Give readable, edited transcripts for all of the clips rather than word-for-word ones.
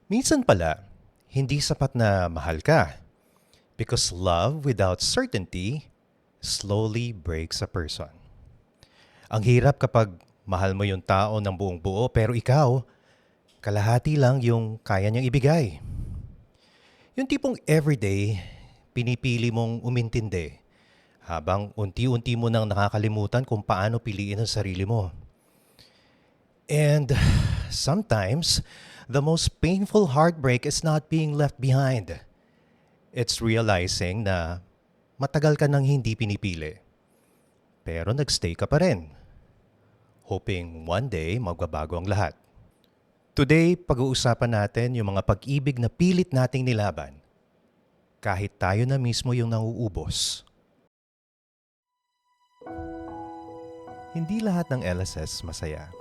Minsan pala, hindi sapat na mahal ka. Because love without certainty slowly breaks a person. Ang hirap kapag mahal mo yung tao ng buong buo pero ikaw, kalahati lang yung kaya niyang ibigay. Yung tipong everyday, pinipili mong umintindi habang unti-unti mo nang nakakalimutan kung paano piliin ang sarili mo. And sometimes, the most painful heartbreak is not being left behind. It's realizing na matagal ka nang hindi pinipili. Pero nagstay ka pa rin. Hoping one day magbabago ang lahat. Today, pag-uusapan natin yung mga pag-ibig na pilit nating nilaban. Kahit tayo na mismo yung nauubos. Hindi lahat ng LSS masaya.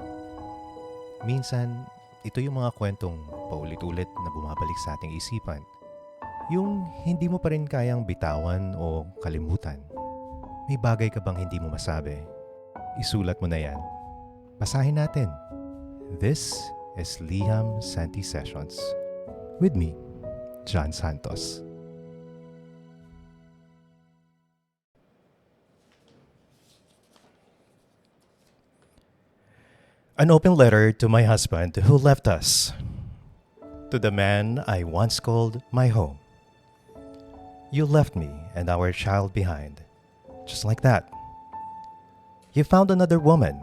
Minsan, ito yung mga kwentong paulit-ulit na bumabalik sa ating isipan. Yung hindi mo pa rin kayang bitawan o kalimutan. May bagay ka bang hindi mo masabi? Isulat mo na yan. Basahin natin. This is Liham Santi Sessions. With me, John Santos. An open letter to my husband who left us. To the man I once called my home. You left me and our child behind. Just like that. You found another woman.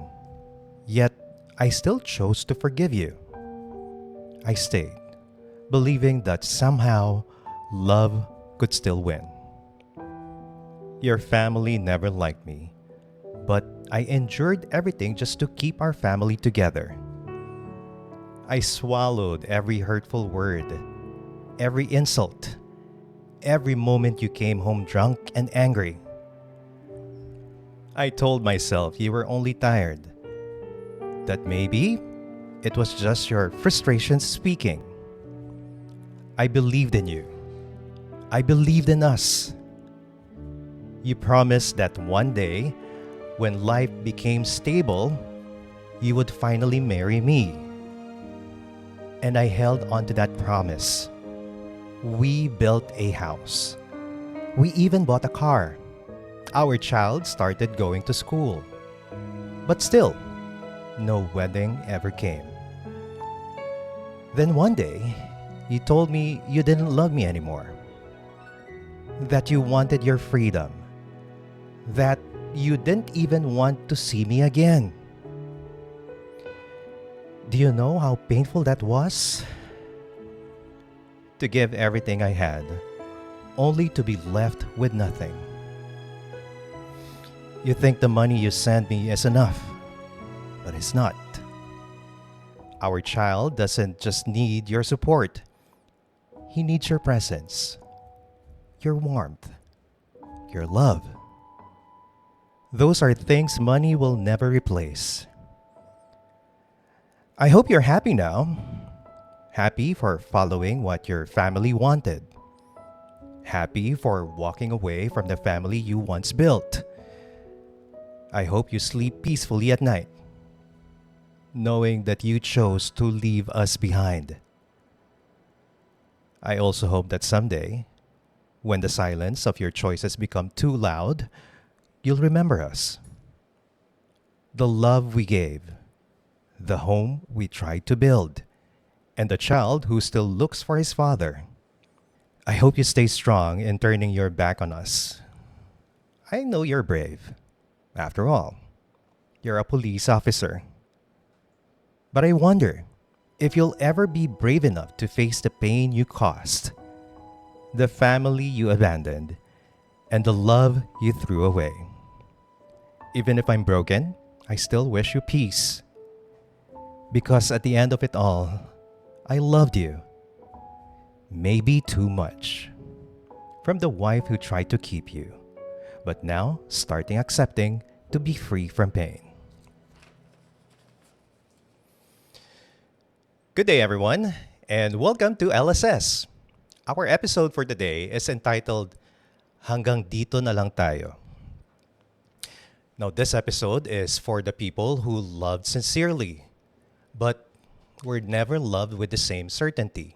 Yet, I still chose to forgive you. I stayed, believing that somehow love could still win. Your family never liked me, but I endured everything just to keep our family together. I swallowed every hurtful word, every insult, every moment you came home drunk and angry. I told myself you were only tired, that maybe it was just your frustrations speaking. I believed in you. I believed in us. You promised that one day, when life became stable, you would finally marry me. And I held on to that promise. We built a house. We even bought a car. Our child started going to school. But still, no wedding ever came. Then one day, you told me you didn't love me anymore. That you wanted your freedom. That you didn't even want to see me again. Do you know how painful that was? To give everything I had, only to be left with nothing. You think the money you send me is enough, but it's not. Our child doesn't just need your support. He needs your presence, your warmth, your love. Those are things money will never replace. I hope you're happy now. Happy for following what your family wanted. Happy for walking away from the family you once built. I hope you sleep peacefully at night, knowing that you chose to leave us behind. I also hope that someday, when the silence of your choices become too loud, you'll remember us. The love we gave, the home we tried to build, and the child who still looks for his father. I hope you stay strong in turning your back on us. I know you're brave. After all, you're a police officer. But I wonder if you'll ever be brave enough to face the pain you caused, the family you abandoned, and the love you threw away. Even if I'm broken, I still wish you peace. Because at the end of it all, I loved you. Maybe too much. From the wife who tried to keep you, but now starting accepting to be free from pain. Good day, everyone, and welcome to LSS. Our episode for today is entitled Hanggang Dito Na Lang Tayo. Now, this episode is for the people who loved sincerely, but were never loved with the same certainty.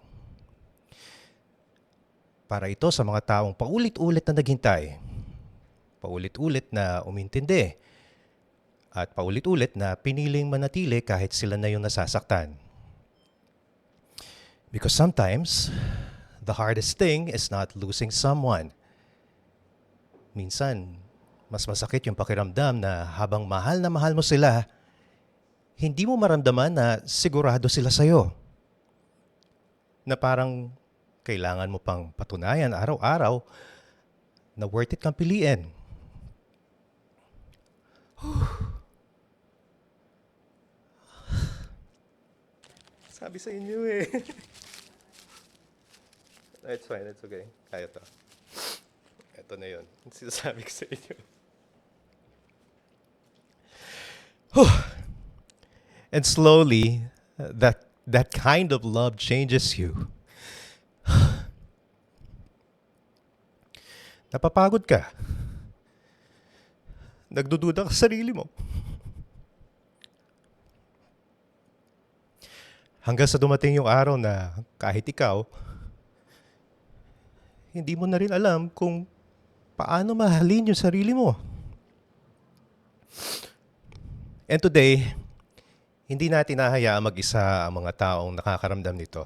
Para ito sa mga taong paulit-ulit na naghintay, paulit-ulit na umintindi, at paulit-ulit na piniling manatili kahit sila na yung nasasaktan. Because sometimes, the hardest thing is not losing someone. Minsan, mas masakit yung pakiramdam na habang mahal na mahal mo sila, hindi mo maramdaman na sigurado sila sa'yo. Na parang kailangan mo pang patunayan araw-araw na worth it kang piliin. Sabi sa inyo eh. It's fine, it's okay. Kaya to. Ito na yun. Sinasabi ko sa inyo. And slowly, that kind of love changes you. Napapagod ka. Nagdududa ka sa sarili mo. Hanggang sa dumating yung araw na kahit ikaw, hindi mo na rin alam kung paano mahalin yung sarili mo. And today, hindi natin hahayaan mag-isa ang mga taong nakakaramdam nito.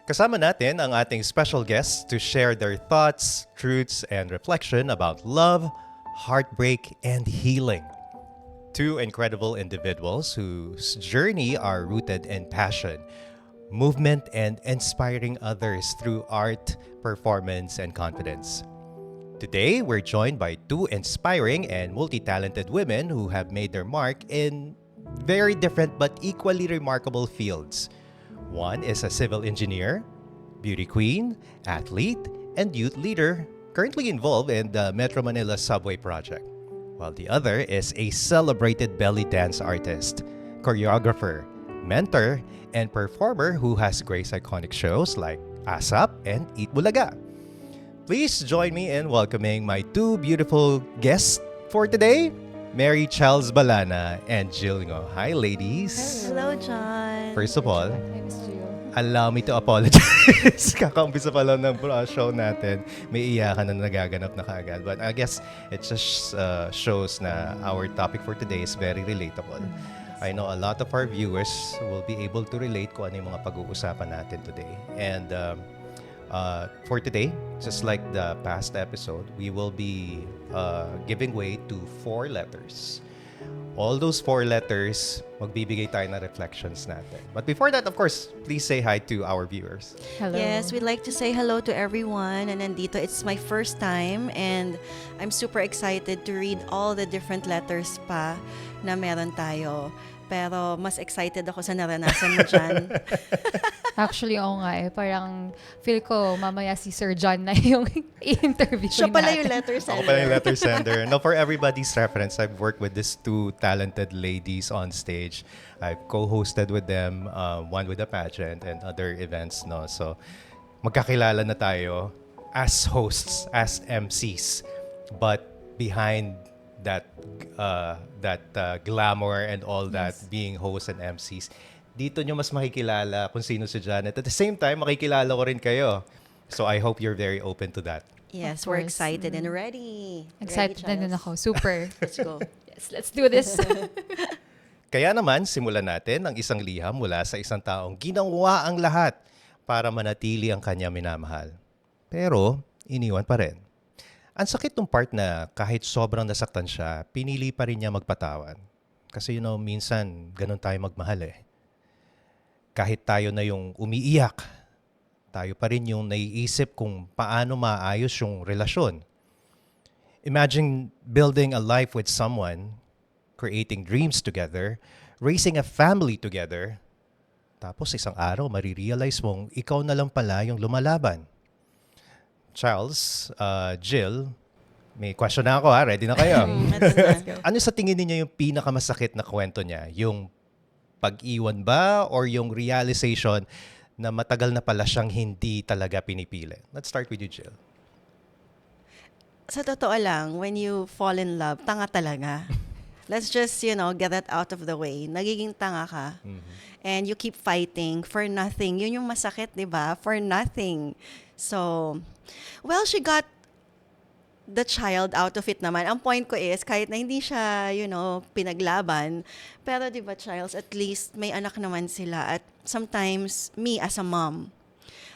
Kasama natin ang ating special guests to share their thoughts, truths, and reflection about love, heartbreak, and healing. Two incredible individuals whose journey are rooted in passion, movement, and inspiring others through art, performance, and confidence. Today, we're joined by two inspiring and multi-talented women who have made their mark in very different but equally remarkable fields. One is a civil engineer, beauty queen, athlete, and youth leader currently involved in the Metro Manila Subway Project, while the other is a celebrated belly dance artist, choreographer, mentor, and performer who has graced iconic shows like ASAP and Eat Bulaga. Please join me in welcoming my two beautiful guests for today, Mary Charles Balana and Jill Ngo. Hi, ladies. Hello, John. First of all, Hi, Miss Jill. allow me to apologize. Kakaumpisa pa lang ng show natin. May iyakan na nagaganap na kaagad. But I guess it just shows na our topic for today is very relatable. I know a lot of our viewers will be able to relate kung ano yung mga pag-uusapan natin today. And for today, just like the past episode, we will be giving way to 4 letters. All those 4 letters, magbibigay tayo ng reflections natin. But before that, of course, please say hi to our viewers. Hello. Yes, we'd like to say hello to everyone. And nandito, it's my first time. And I'm super excited to read all the different letters pa na meron tayo. Pero mas excited ako sa naranasan mo dyan. Actually, oo nga eh. Parang feel ko mamaya si Sir John na yung i-interview Siya pala natin. yung letter Ako sender. pala yung letter sender. Now, for everybody's reference, I've worked with these two talented ladies on stage. I've co-hosted with them, one with a pageant and other events. No? So, magkakilala na tayo as hosts, as MCs. But behind that glamour and all that, being hosts and MCs, dito nyo mas makikilala kung sino si Janet. At the same time, makikilala ko rin kayo. So I hope you're very open to that. Yes, Of we're course. excited and ready. Excited na Ready, din Charles? ako. Super. Let's go. Yes, let's do this. Kaya naman, simulan natin ang isang liham mula sa isang taong ginawa ang lahat para manatili ang kanya minamahal. Pero, iniwan pa rin. Ang sakit ng part na kahit sobrang nasaktan siya, pinili pa rin niya magpatawan. Kasi minsan ganun tayo magmahal eh. Kahit tayo na yung umiiyak, tayo pa rin yung naiisip kung paano maayos yung relasyon. Imagine building a life with someone, creating dreams together, raising a family together, tapos isang araw marirealize mong ikaw na lang pala yung lumalaban. Charles, Jill, may question na ako ha. Ready na kayo? Ito na. Ano sa tingin niyo yung pinakamasakit na kwento niya? Yung pag-iwan ba or yung realization na matagal na pala siyang hindi talaga pinipili? Let's start with you, Jill. Sa totoo lang, when you fall in love, tanga talaga. Let's just, get that out of the way. Nagiging tanga ka. And you keep fighting for nothing. Yun yung masakit, di ba? For nothing. So, well, she got the child out of it naman. Ang point ko is, kahit na hindi siya, pinaglaban, pero di ba, Charles, at least may anak naman sila. At sometimes, me as a mom,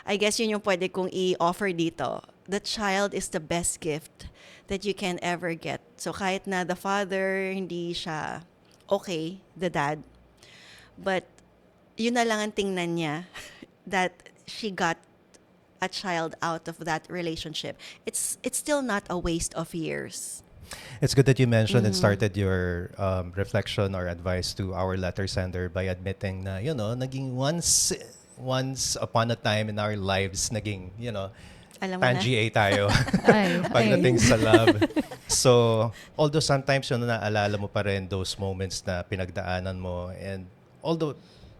I guess yun yung pwede kong i-offer dito. The child is the best gift that you can ever get. So kahit na the father, hindi siya okay, the dad, but yun na lang ang tingnan niya, that she got a child out of that relationship. It's still not a waste of years. It's good that you mentioned and started your reflection or advice to our letter sender by admitting na, naging once upon a time in our lives, naging, Alam mo na. pan-GA tayo Ay, pagdating sa love. So, although sometimes naalala mo pa rin those moments na pinagdaanan mo, and although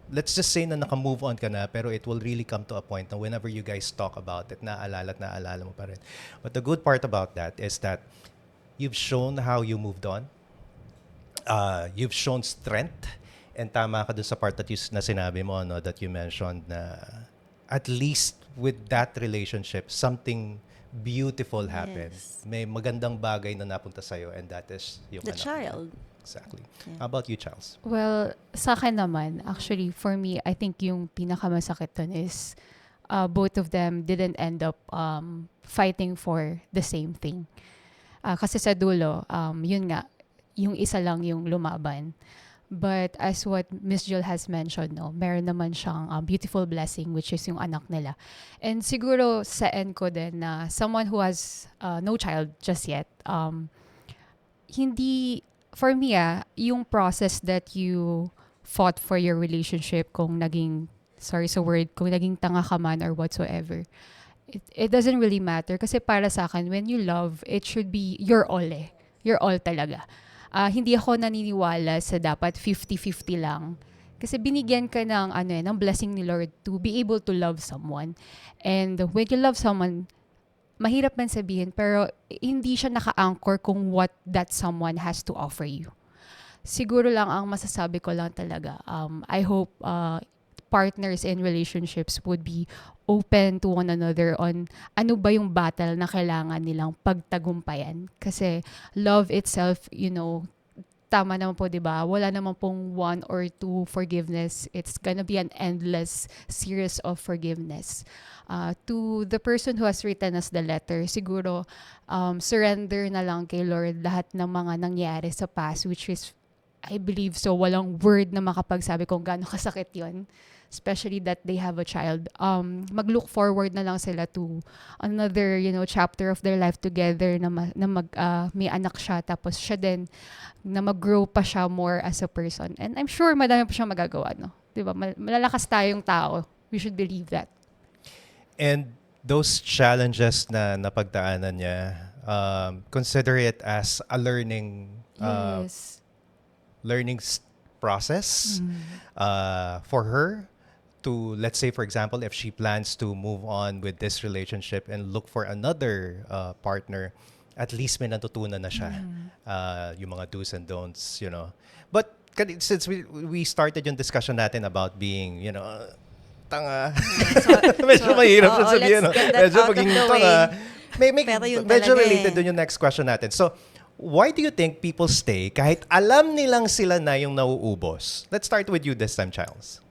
let's just say na naka-move on ka na, pero it will really come to a point na whenever you guys talk about it, naalala mo pa rin. But the good part about that is that you've shown how you moved on. You've shown strength. And tama ka dun sa part na sinabi mo, that you mentioned na at least with that relationship, something beautiful happened. Yes. May magandang bagay na napunta sa'yo, and that is yung The anak mo. child. Exactly. Yeah. How about you, Charles? Well, sa akin naman, actually, for me, I think yung pinakamasakit dun is both of them didn't end up fighting for the same thing. Kasi sa dulo, yun nga, yung isa lang yung lumaban. But as what Miss Jill has mentioned, meron naman siyang beautiful blessing, which is yung anak nila. And siguro sa end ko din na someone who has no child just yet, hindi, for me, yung process that you fought for your relationship, kung naging, sorry sa word, kung naging tanga ka man or whatsoever, it doesn't really matter. Kasi para sa akin, when you love, it should be your all eh. Your all talaga. Hindi ako naniniwala sa dapat 50-50 lang. Kasi binigyan ka ng blessing ni Lord to be able to love someone. And when you love someone, mahirap man sabihin, pero hindi siya naka-anchor kung what that someone has to offer you. Siguro lang ang masasabi ko lang talaga, I hope partners in relationships would be open to one another on ano ba yung battle na kailangan nilang pagtagumpayan. Kasi love itself, tama naman po, di ba? Wala naman pong one or two forgiveness. It's gonna be an endless series of forgiveness. To the person who has written us the letter, siguro surrender na lang kay Lord lahat ng mga nangyari sa past, which is, I believe so, walang word na makapagsabi kung gaano kasakit yon, especially that they have a child. Mag-look forward na lang sila to another, chapter of their life together na may anak siya, tapos siya din na mag-grow pa siya more as a person. And I'm sure madami pa siyang magagawa, no? Diba? Malalakas tayong tao. We should believe that. And those challenges na napagdaanan niya, consider it as a learning Yes. process for her to, let's say, for example, if she plans to move on with this relationship and look for another partner, at least may natutunan na siya. Yung mga do's and don'ts, But since we started yung discussion natin about being, tanga. Medyo mahirap siya sabihin. Let's get that Medyo out of maging the tanga. Pero yun Medyo talaga related dun yung next question natin. So, why do you think people stay kahit alam nilang sila na yung nauubos? Let's start with you this time, Charles.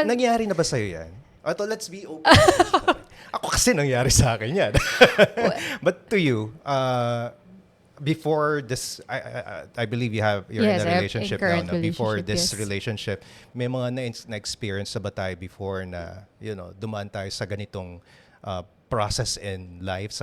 Nangyari na ba sa'yo yan? Let's be open. Ako kasi nangyari sa akin yan. But to you, before this, I believe you're Yes, in a relationship now. current No? Before relationship, this yes. relationship, may mga na-experience na ba tayo before na, dumaan tayo sa ganitong process in life,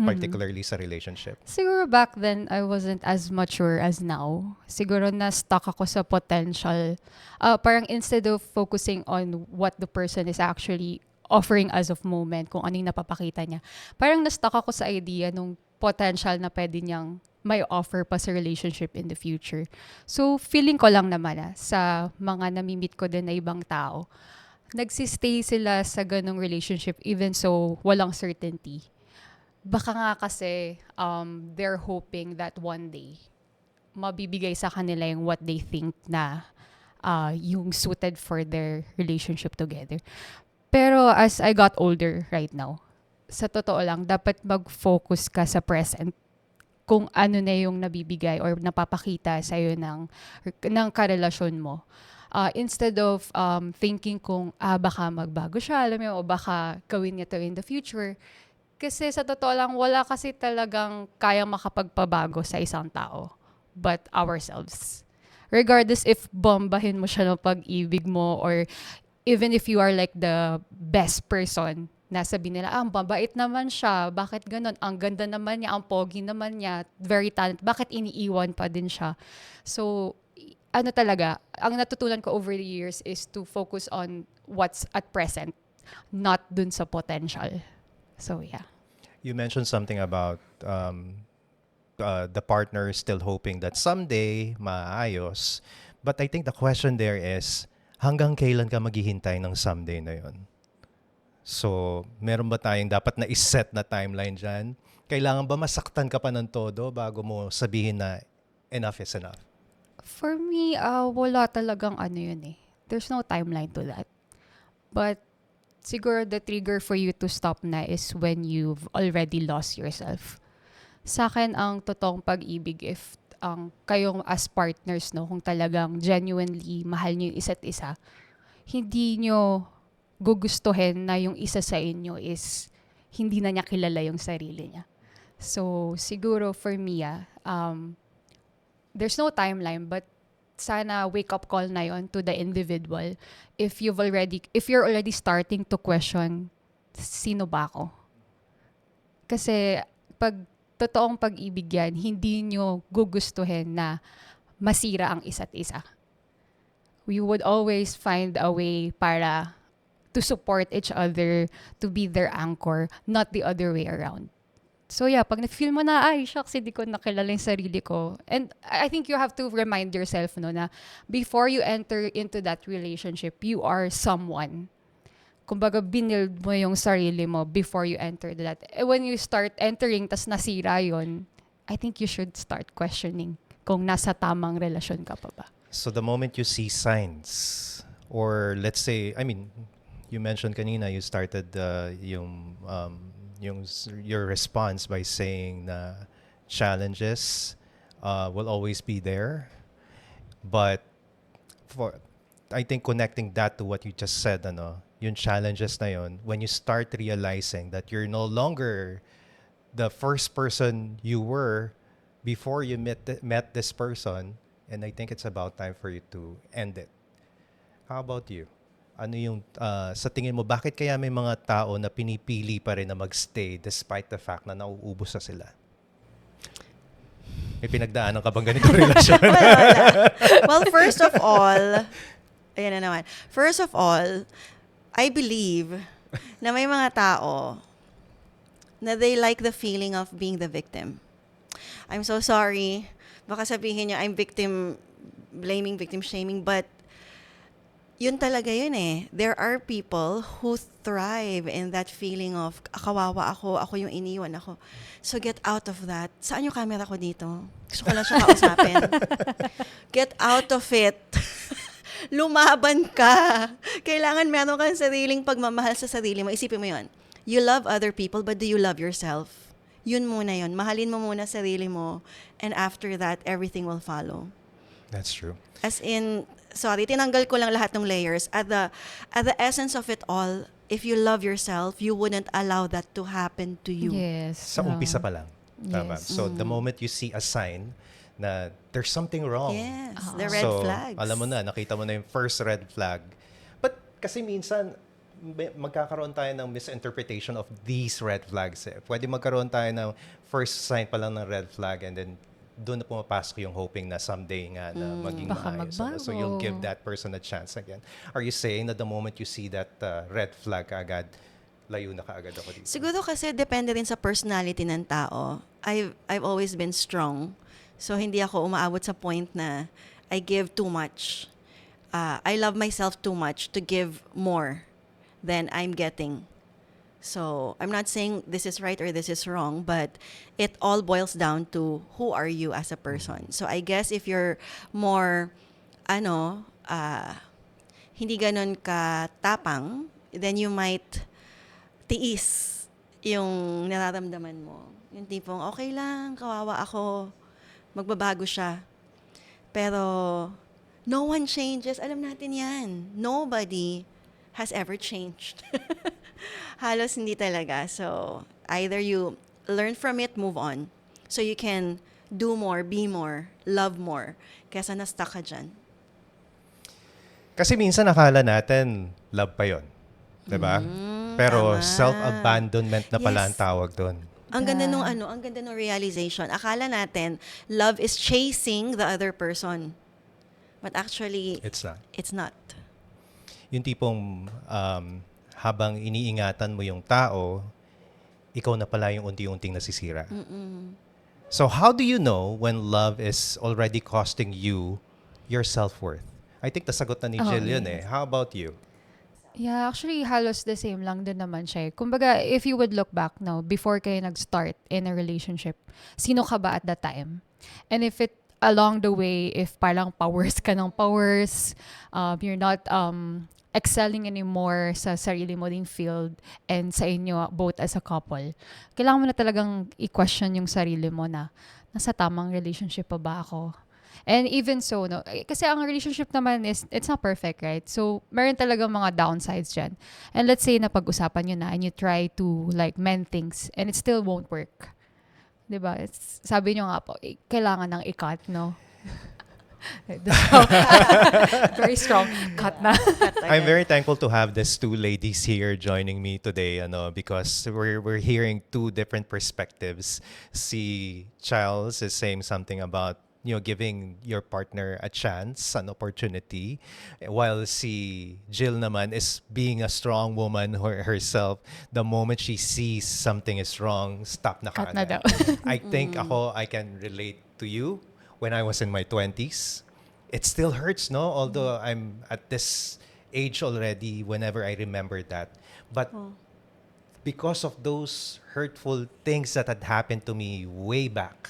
particularly sa relationship? Siguro back then, I wasn't as mature as now. Siguro na-stuck ako sa potential. Parang instead of focusing on what the person is actually offering as of moment, kung ano yung napapakita niya, parang na-stuck ako sa idea nung potential na pwede niyang may offer pa sa relationship in the future. So, feeling ko lang naman sa mga namimit ko din na ibang tao, nagsistay sila sa ganong relationship even so walang certainty. Baka nga kasi they're hoping that one day mabibigay sa kanila yung what they think na yung suited for their relationship together. Pero as I got older right now, sa totoo lang, dapat mag-focus ka sa present kung ano na yung nabibigay or napapakita sa'yo ng karelasyon mo. Instead of thinking kung baka magbago siya, alam mo, o baka gawin niya to in the future. Kasi sa totoo lang, wala kasi talagang kayang makapagpabago sa isang tao but ourselves. Regardless if bombahin mo siya ng pag-ibig mo or even if you are like the best person, nasabi nila, ang babait naman siya, bakit ganun? Ang ganda naman niya, ang pogi naman niya, very talented, bakit iniiwan pa din siya? So, ano talaga, ang natutunan ko over the years is to focus on what's at present, not dun sa potential. So, yeah. You mentioned something about the partner still hoping that someday maayos. But I think the question there is, hanggang kailan ka maghihintay ng someday na yon? So, meron ba tayong dapat na iset na timeline dyan? Kailangan ba masaktan ka pa ng todo bago mo sabihin na enough is enough? For me, wala talagang ano yun eh. There's no timeline to that. But siguro the trigger for you to stop na is when you've already lost yourself. Sa akin, ang totoong pag-ibig, if kayong as partners, no, kung talagang genuinely mahal niyo yung isa't isa, hindi nyo gugustuhin na yung isa sa inyo is hindi na niya kilala yung sarili niya. So, siguro for me, there's no timeline, but sana wake-up call na yon to the individual. If you're already starting to question, sino ba ako? Kasi pag totoong pag-ibig yan, hindi nyo gugustuhin na masira ang isa't isa. We would always find a way para to support each other, to be their anchor, not the other way around. So yeah, pag na-feel mo na, ay, shucks, hindi ko nakilala yung sarili ko. And I think you have to remind yourself, no, na before you enter into that relationship, you are someone. Kumbaga, binild mo yung sarili mo before you enter that. When you start entering, tas nasira yun, I think you should start questioning kung nasa tamang relasyon ka pa ba. So the moment you see signs, or let's say, I mean, you mentioned kanina, you started your response by saying na challenges will always be there. But I think connecting that to what you just said, yung challenges na yun, when you start realizing that you're no longer the first person you were before you met this person, and I think it's about time for you to end it. How about you? Ano yung, sa tingin mo, bakit kaya may mga tao na pinipili pa rin na magstay despite the fact na nauubos na sila? May pinagdaanan ka bang ganitong relasyon? Wala. Well, first of all, ayan na naman. First of all, I believe na may mga tao na they like the feeling of being the victim. I'm so sorry. Baka sabihin niya, I'm victim blaming, victim shaming, but yun talaga yun eh. There are people who thrive in that feeling of, kawawa ako yung iniwan ako. So get out of that. Saan yung camera ko dito? Gusto ko lang siya kausapin. Get out of it. Lumaban ka. Kailangan meron kang sariling pagmamahal sa sarili mo. Isipin mo yun. You love other people, but do you love yourself? Yun muna yun. Mahalin mo muna sarili mo, and after that, everything will follow. That's true. As in, sorry, tinanggal ko lang lahat ng layers. At the essence of it all, if you love yourself, you wouldn't allow that to happen to you. Yes. Sa umpisa pa lang. Tama. Yes. So the moment you see a sign na there's something wrong. Yes, the red flags. Alam mo na, nakita mo na yung first red flag. But kasi minsan, magkakaroon tayo ng misinterpretation of these red flags. Pwede magkaroon tayo ng first sign pa lang ng red flag, and then doon na pumapasok yung hoping na someday nga na maging Baka maayos. magbago. So you'll give that person a chance again. Are you saying that the moment you see that red flag agad, layo na kaagad ako dito? Siguro kasi depende rin sa personality ng tao. I've always been strong. So hindi ako umaabot sa point na I give too much. I love myself too much to give more than I'm getting. So I'm not saying this is right or this is wrong, but it all boils down to who are you as a person. So I guess if you're more, ano, hindi ganun ka tapang, then you might tiis yung nararamdaman mo. Yung tipong, okay lang, kawawa ako, magbabago siya. Pero, no one changes. Alam natin yan. Nobody has ever changed. Halos hindi talaga. So, either you learn from it, move on. So you can do more, be more, love more, kesa na-stuck ka dyan. Kasi minsan nakala natin, love pa yon, 'di ba? Pero Tama. self-abandonment na pala Yes. ang tawag doon. Ang ganda Yeah. nung ang ganda nung realization. Akala natin, love is chasing the other person. But actually, It's not. it's not. Yung tipong habang iniingatan mo yung tao, ikaw na pala yung unti-unting nasisira. So how do you know when love is already costing you your self-worth? I think nasagot na ni Jill yun eh. How about you? Yeah, actually, halos the same lang din naman siya. Kumbaga, if you would look back now, before kayo nag-start in a relationship, sino ka ba at that time? And if it, along the way, if parang powers ka ng powers, you're not excelling anymore sa sarili mo ding field and sa inyo, both as a couple, kailangan mo na talagang i-question yung sarili mo na, nasa tamang relationship pa ba ako? And even so, no, kasi ang relationship naman is, it's not perfect, right? So, meron talaga mga downsides dyan. And let's say na pag-usapan nyo na and you try to like mend things and it still won't work. Diba? Sabi nyo nga po, kailangan ng i-cut, no? Very strong cut na. I'm very thankful to have these two ladies here joining me today, because we're hearing two different perspectives. Si Charles is saying something about giving your partner a chance, an opportunity, while si Jill naman is being a strong woman herself. The moment she sees something is wrong, stop na Cut na kaagad. daw. I think I can relate to you. When I was in my 20s, it still hurts, no? Although I'm at this age already, whenever I remember that. But because of those hurtful things that had happened to me way back,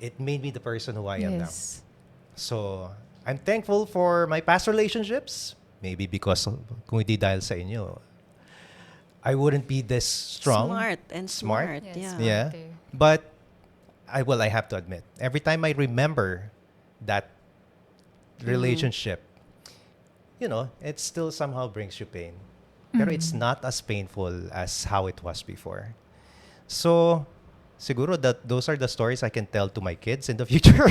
it made me the person who I am now. Yes. So, I'm thankful for my past relationships. Maybe because kung hindi dahil sa inyo, I wouldn't be this strong. Smart and smart. Yes. Yeah. Yeah. But I have to admit, every time I remember that relationship, it still somehow brings you pain. Pero it's not as painful as how it was before. So, siguro that those are the stories I can tell to my kids in the future.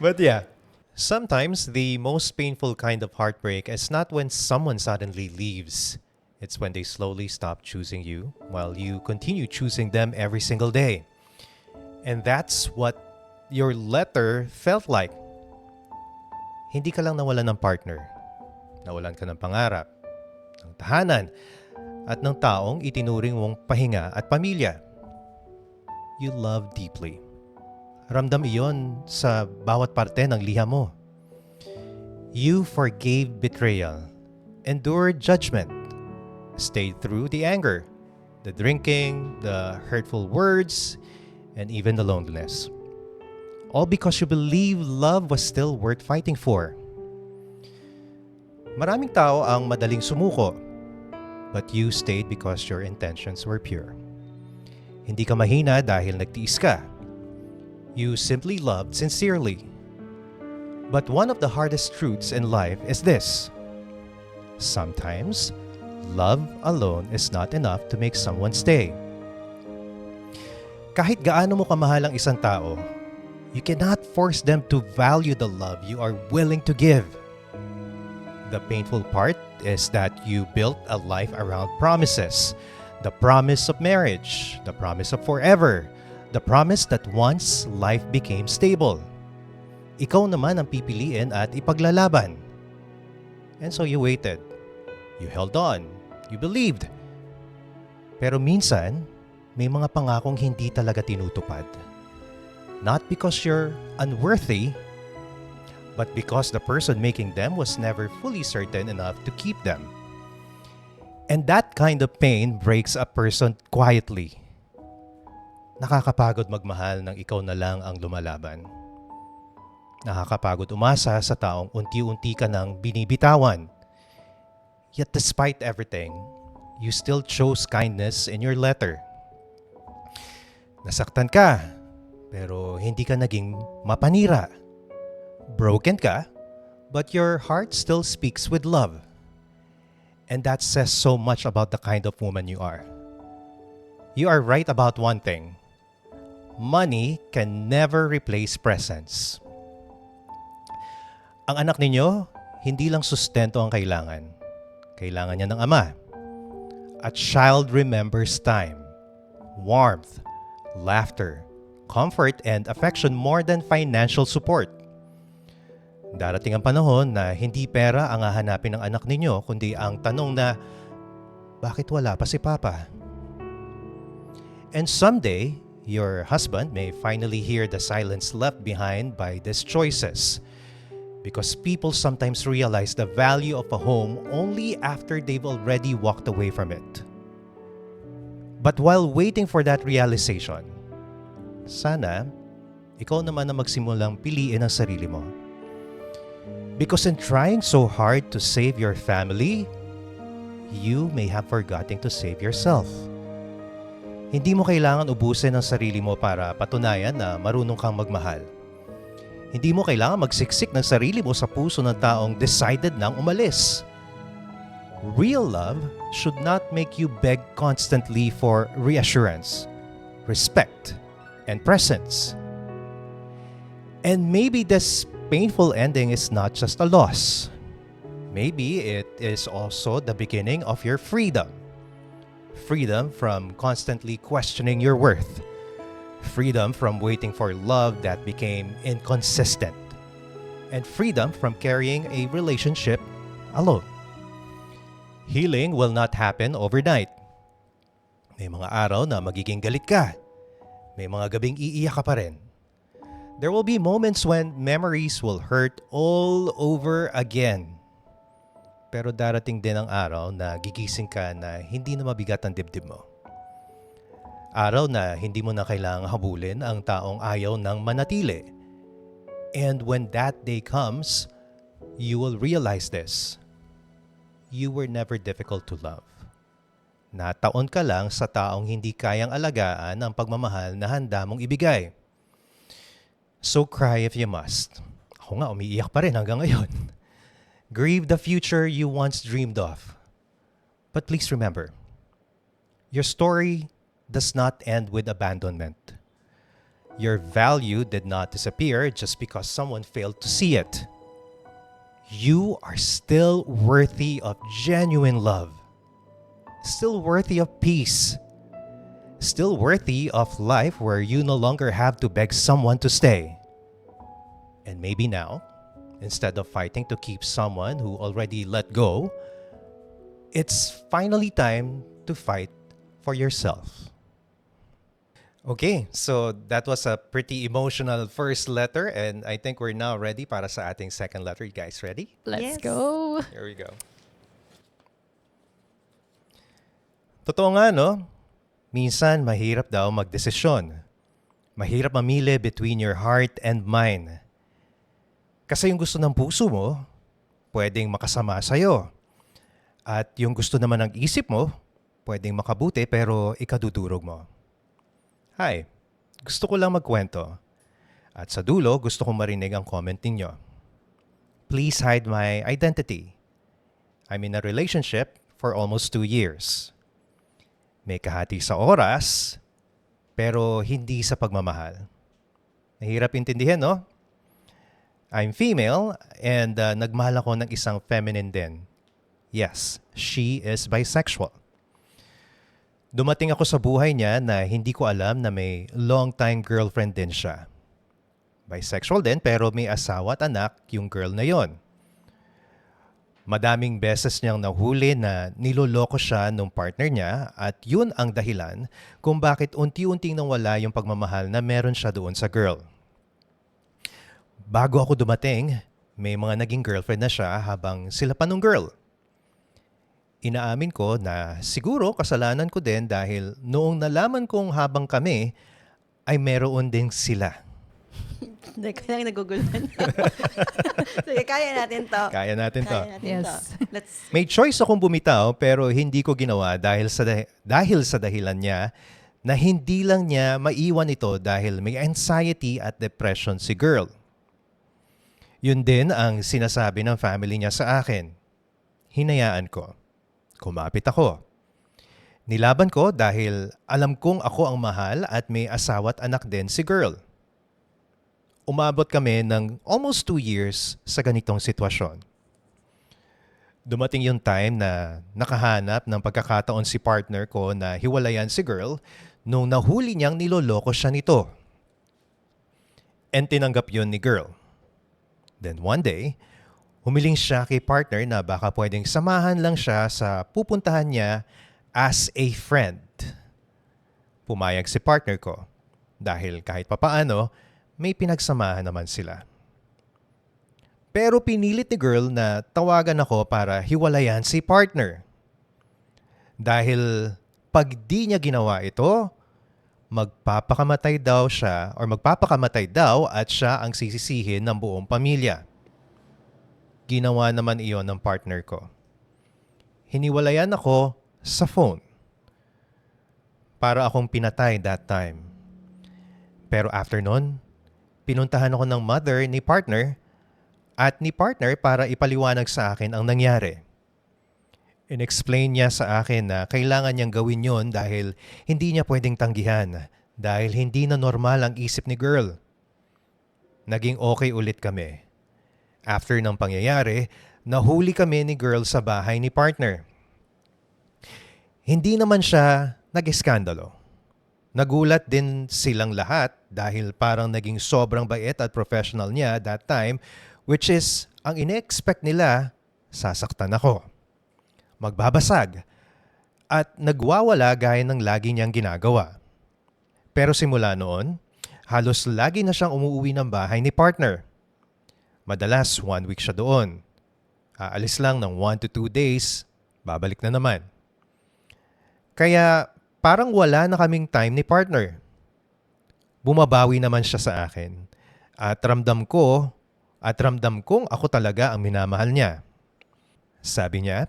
But yeah, sometimes the most painful kind of heartbreak is not when someone suddenly leaves. It's when they slowly stop choosing you while you continue choosing them every single day. And that's what your letter felt like. Hindi ka lang nawalan ng partner. Nawalan ka ng pangarap, ng tahanan, at ng taong itinuring mong pahinga at pamilya. You love deeply. Ramdam iyon sa bawat parte ng liha mo. You forgave betrayal, endured judgment, stayed through the anger, the drinking, the hurtful words, and even the loneliness. All because you believe love was still worth fighting for. Maraming tao ang madaling sumuko, but you stayed because your intentions were pure. Hindi ka mahina dahil nagtiis ka. You simply loved sincerely. But one of the hardest truths in life is this. Sometimes, love alone is not enough to make someone stay. Kahit gaano mo kamahal ang isang tao, you cannot force them to value the love you are willing to give. The painful part is that you built a life around promises. The promise of marriage, the promise of forever, the promise that once life became stable. Ikaw naman ang pipiliin at ipaglalaban. And so you waited. You held on. You believed. Pero minsan, may mga pangakong hindi talaga tinutupad. Not because you're unworthy, but because the person making them was never fully certain enough to keep them. And that kind of pain breaks a person quietly. Nakakapagod magmahal nang ikaw na lang ang lumalaban. Nakakapagod umasa sa taong unti-unti ka nang binibitawan. Yet despite everything, you still chose kindness in your letter. Nasaktan ka, pero hindi ka naging mapanira. Broken ka, but your heart still speaks with love. And that says so much about the kind of woman you are. You are right about one thing. Money can never replace presence. Ang anak ninyo, hindi lang sustento ang kailangan. Kailangan niya ng ama. A child remembers time, warmth, laughter, comfort, and affection more than financial support. Darating ang panahon na hindi pera ang hahanapin ng anak ninyo, kundi ang tanong na, bakit wala pa si Papa? And someday, your husband may finally hear the silence left behind by these choices. Because people sometimes realize the value of a home only after they've already walked away from it. But while waiting for that realization, sana ikaw naman na magsimulang piliin ang sarili mo. Because in trying so hard to save your family, you may have forgotten to save yourself. Hindi mo kailangan ubusin ang sarili mo para patunayan na marunong kang magmahal. Hindi mo kailangan magsiksik ng sarili mo sa puso ng taong decided nang umalis. Real love should not make you beg constantly for reassurance, respect, and presence. And maybe this painful ending is not just a loss. Maybe it is also the beginning of your freedom. Freedom from constantly questioning your worth. Freedom from waiting for love that became inconsistent. And freedom from carrying a relationship alone. Healing will not happen overnight. May mga araw na magiging galit ka. May mga gabing iiyak ka pa rin. There will be moments when memories will hurt all over again. Pero darating din ang araw na gigising ka na hindi na mabigat ang dibdib mo. Araw na hindi mo na kailangang habulin ang taong ayaw ng manatili. And when that day comes, you will realize this. You were never difficult to love. Nataon ka lang sa taong hindi kayang alagaan ang pagmamahal na handa mong ibigay. So cry if you must. Ako nga, umiiyak pa rin hanggang ngayon. Grieve the future you once dreamed of. But please remember, your story does not end with abandonment. Your value did not disappear just because someone failed to see it. You are still worthy of genuine love. Still worthy of peace. Still worthy of life where you no longer have to beg someone to stay. And maybe now, instead of fighting to keep someone who already let go, it's finally time to fight for yourself. Okay, so that was a pretty emotional first letter, and I think we're now ready para sa ating second letter. You guys ready? Let's Yes. go. Here we go. Totoo nga, no? Minsan, mahirap daw magdesisyon. Mahirap mamili between your heart and mind. Kasi yung gusto ng puso mo, pwedeng makasama sa'yo. At yung gusto naman ng isip mo, pwedeng makabuti pero ikadudurog mo. Hi, gusto ko lang magkwento. At sa dulo, gusto kong marinig ang comment ninyo. Please hide my identity. I'm in a relationship for almost 2 years. May kahati sa oras, pero hindi sa pagmamahal. Nahirap intindihin, no? I'm female and nagmahal ako ng isang feminine din. Yes, she is bisexual. Dumating ako sa buhay niya na hindi ko alam na may long-time girlfriend din siya. Bisexual din pero may asawa at anak yung girl na yon. Madaming beses niyang nahuli na niloloko siya nung partner niya at yun ang dahilan kung bakit unti-unting nawala yung pagmamahal na meron siya doon sa girl. Bago ako dumating, may mga naging girlfriend na siya habang sila pa nung girl. Inaamin ko na siguro kasalanan ko din dahil noong nalaman kong habang kami ay meron din sila. Hindi, kaya lang naguguluhan. Sige, kaya natin to. Kaya natin to. Kaya natin Yes. to. Let's... May choice akong bumitaw pero hindi ko ginawa dahil sa dahilan niya na hindi lang niya maiwan ito dahil may anxiety at depression si girl. Yun din ang sinasabi ng family niya sa akin. Hinayaan ko. Kumapit ako. Nilaban ko dahil alam kong ako ang mahal at may asawa at anak din si girl. Umabot kami ng almost 2 years sa ganitong sitwasyon. Dumating yung time na nakahanap ng pagkakataon si partner ko na hiwalayan si girl nung nahuli niyang niloloko siya nito. And tinanggap yun ni girl. Then one day, humiling siya kay partner na baka pwedeng samahan lang siya sa pupuntahan niya as a friend. Pumayag si partner ko dahil kahit papaano, may pinagsamahan naman sila. Pero pinilit ni girl na tawagan ako para hiwalayan si partner. Dahil pag di niya ginawa ito, magpapakamatay daw siya or magpapakamatay daw at siya ang sisisihin ng buong pamilya. Ginawa naman iyon ng partner ko. Hiniwalayan ako sa phone. Para akong pinatay that time. Pero after nun, pinuntahan ako ng mother ni partner at ni partner para ipaliwanag sa akin ang nangyari. In-explain niya sa akin na kailangan niyang gawin yon dahil hindi niya pwedeng tanggihan dahil hindi na normal ang isip ni girl. Naging okay ulit kami. After ng pangyayari, nahuli kami ni girl sa bahay ni partner. Hindi naman siya nag-eskandalo. Nagulat din silang lahat dahil parang naging sobrang bait at professional niya that time, which is ang ine-expect nila, sasaktan ako, magbabasag, at nagwawala gaya ng lagi niyang ginagawa. Pero simula noon, halos lagi na siyang umuwi ng bahay ni partner. Madalas 1 week siya doon. Aalis lang ng 1 to 2 days, babalik na naman. Kaya parang wala na kaming time ni partner. Bumabawi naman siya sa akin at ramdam kong ako talaga ang minamahal niya. Sabi niya,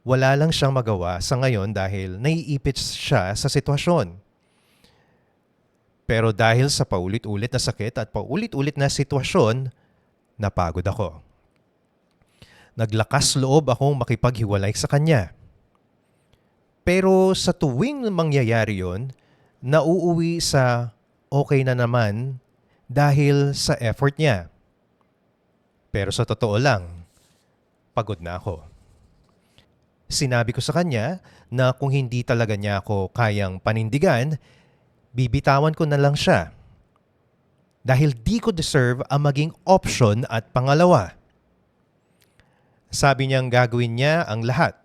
wala lang siyang magawa sa ngayon dahil naiipit siya sa sitwasyon. Pero dahil sa paulit-ulit na sakit at paulit-ulit na sitwasyon, napagod ako. Naglakas loob akong makipaghiwalay sa kanya. Pero sa tuwing mangyayari yon, nauuwi sa okay na naman dahil sa effort niya. Pero sa totoo lang, pagod na ako. Sinabi ko sa kanya na kung hindi talaga niya ako kayang panindigan, bibitawan ko na lang siya. Dahil di ko deserve ang maging option at pangalawa. Sabi niyang gagawin niya ang lahat.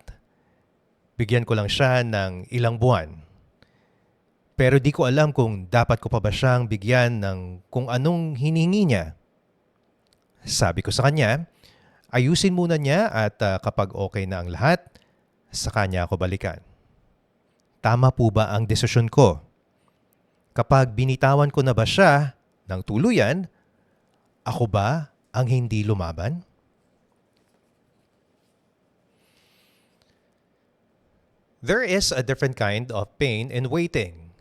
Bigyan ko lang siya ng ilang buwan. Pero di ko alam kung dapat ko pa ba siyang bigyan ng kung anong hinihingi niya. Sabi ko sa kanya, ayusin muna niya at kapag okay na ang lahat, sa kanya ako balikan. Tama po ba ang desisyon ko? Kapag binitawan ko na ba siya ng tuluyan, ako ba ang hindi lumaban? There is a different kind of pain in waiting.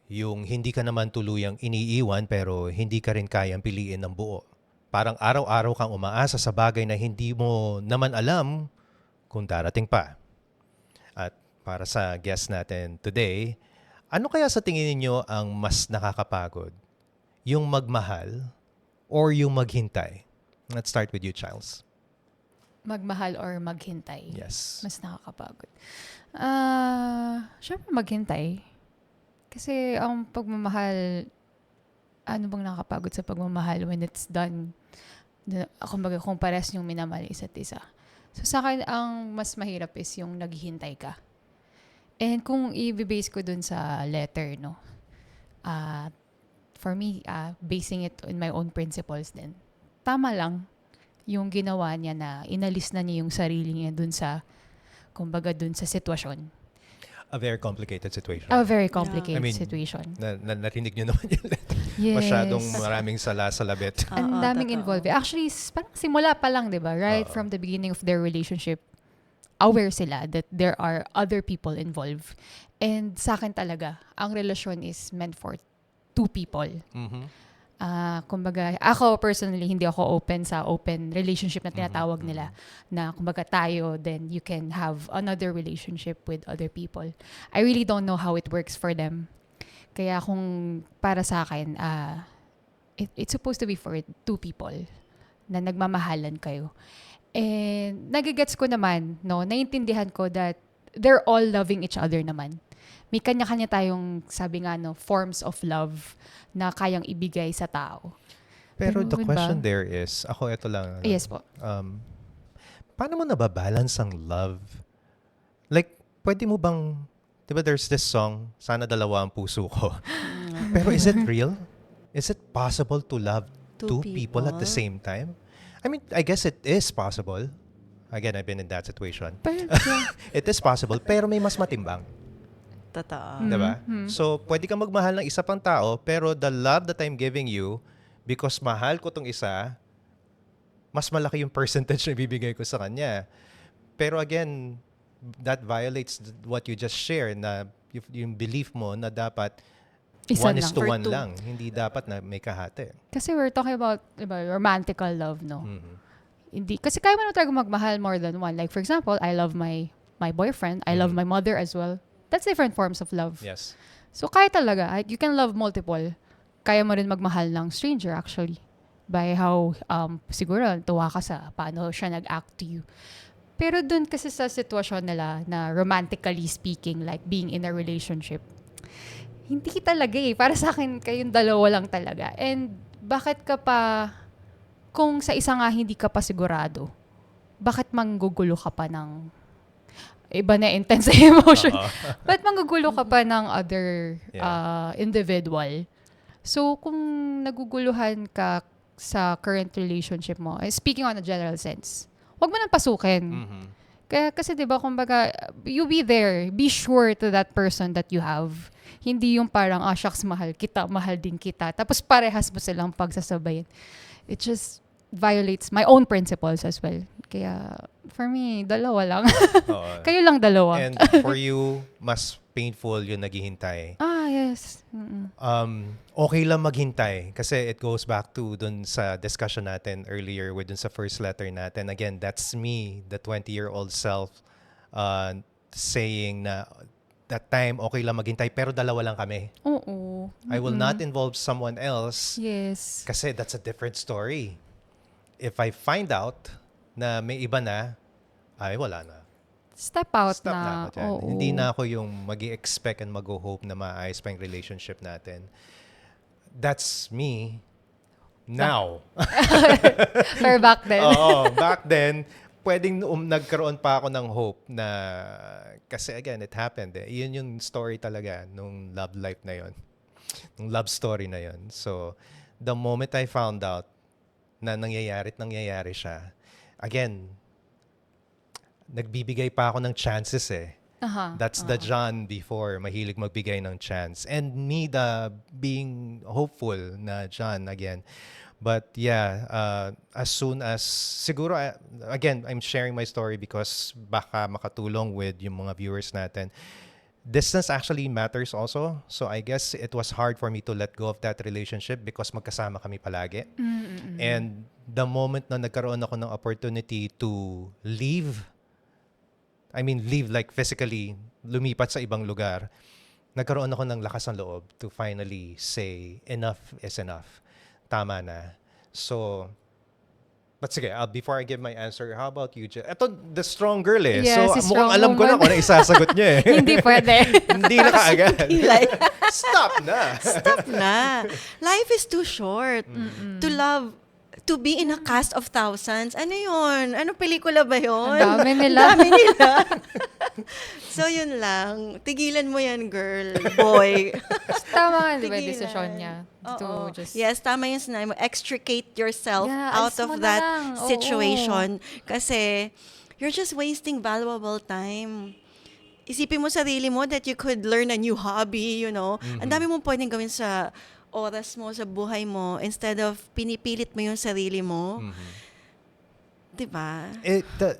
Yung hindi ka naman tuluyang iniiwan pero hindi ka rin kayang piliin ng buo. Parang araw-araw kang umaasa sa bagay na hindi mo naman alam kung darating pa. At para sa guest natin today, ano kaya sa tingin niyo ang mas nakakapagod? Yung magmahal or yung maghintay? Let's start with you, Charles. Magmahal or maghintay? Yes. Mas nakakapagod. Syempre maghintay. Kasi ang pagmamahal, ano bang nakakapagod sa pagmamahal when it's done? Kumbaga kung pares yung minamahal isa't isa. So sa akin, ang mas mahirap is yung naghihintay ka. And kung i-base ko dun sa letter, no? For me, basing it on my own principles din. Tama lang yung ginawa niya na inalis na niya yung sarili niya dun sa kumbaga dun sa sitwasyon. A very complicated situation. A very complicated I mean, situation. Narinig nyo naman yung letter. Yes. Masyadong maraming sala-salabit. Ang Oo, daming totoo. involved. Actually, parang simula pa lang, di ba? Right Oo. from the beginning of their relationship, aware sila that there are other people involved. And sa akin talaga, ang relasyon is meant for two people. Mhm. Kumbaga, ako personally, hindi ako open sa open relationship na tinatawag nila. Na kumbaga tayo, then you can have another relationship with other people. I really don't know how it works for them. Kaya kung para sa akin, it's supposed to be for two people na nagmamahalan kayo. And nagigets ko naman, no, naiintindihan ko that they're all loving each other naman. May kanya-kanya tayong, sabi nga, no, forms of love na kayang ibigay sa tao. Pero Pero the yun question ba? there is, ako ito lang. Yes po. Paano mo nababalance ang love? Like, pwede mo bang, di ba there's this song, Sana Dalawa ang Puso Ko. Pero is it real? Is it possible to love two people at the same time? I mean, I guess it is possible. Again, I've been in that situation. Pero, yeah. It is possible, pero may mas matimbang. Totoo. Diba? Mhm. So, pwede kang magmahal ng isa pang tao, pero the love that I'm giving you, because mahal ko tong isa, mas malaki yung percentage na ibibigay ko sa kanya. Pero again, that violates what you just shared, na yung belief mo na dapat Isa 1:1 lang. For two. lang. Hindi dapat na may kahati. Kasi we're talking about, diba, romantical love, no? Mhm. Hindi. Kasi kaya mo na talaga magmahal more than one. Like, for example, I love my boyfriend. I love my mother as well. That's different forms of love. Yes. So, kaya talaga. You can love multiple. Kaya mo rin magmahal ng stranger, actually. By how, siguro, tuwa ka sa paano siya nag-act to you. Pero dun kasi sa sitwasyon nila na romantically speaking, like being in a relationship, hindi talaga eh. Para sa akin, kayong dalawa lang talaga. And bakit ka pa, kung sa isa nga hindi ka pa sigurado, bakit manggugulo ka pa ng iba na intense emotion? Bakit manggugulo ka pa ng other individual? So, kung naguguluhan ka sa current relationship mo, speaking on a general sense, wag mo nang pasukin. Mhm. Kaya kasi 'di ba kumbaga you be there, be sure to that person that you have. Hindi yung parang shucks mahal kita, mahal din kita. Tapos parehas mo silang pagsasabayin. It just violates my own principles as well. Kaya for me, dalawa lang. Oo. Kayo lang dalawa. And for you, mas painful yung naghihintay. Yes. Mm-mm. Okay lang maghintay kasi it goes back to dun sa discussion natin earlier with dun sa first letter natin. Again, that's me, the 20-year-old self, saying na that time okay lang maghintay pero dalawa lang kami. Oo. I will not involve someone else Yes. kasi that's a different story. If I find out na may iba na, ay wala na. Step out Stop na na. ako dyan. Oo. Hindi na ako yung mag-expect and mag-hope na maayos pa yung relationship natin. That's me now. Pero back then. Oo, back then, pwedeng nagkaroon pa ako ng hope na, kasi again, it happened. Yun yung story talaga nung love life na yun. Nung love story na yun. So, the moment I found out na nangyayari siya, again, nagbibigay pa ako ng chances eh. That's the John before, mahilig magbigay ng chance. And me, the being hopeful na John again. But yeah, as soon as, siguro, again, I'm sharing my story because baka makatulong with yung mga viewers natin. Distance actually matters also. So I guess it was hard for me to let go of that relationship because magkasama kami palagi. And the moment na nagkaroon ako ng opportunity to leave like physically, lumipat sa ibang lugar, nagkaroon ako ng lakas ng loob to finally say, enough is enough. Tama na. So, but sige, before I give my answer, how about you, Jen? Ito, the strong girl eh. Yeah, so, si mukhang strong alam ko na woman. kung ano isasagot niya eh. Hindi pwede. Hindi na kaagad. Like, Stop na. stop na. Life is too short to love, to be in a cast of thousands. Ano yun? Ano pelikula ba yun? Ang dami nila. Ang dami nila. So, yun lang. Tigilan mo yan, girl. Boy. Tama nga, di ba, Tigilan. decision niya. Oo. To just, Yes, tama yung sinabi mo. Extricate yourself Yeah, out alis mo of na that lang. Oo. situation. Kasi, you're just wasting valuable time. Isipin mo sarili mo that you could learn a new hobby, you know. Ang dami mong pwedeng gawin sa oras mo, sa buhay mo, instead of pinipilit mo yung sarili mo. Diba?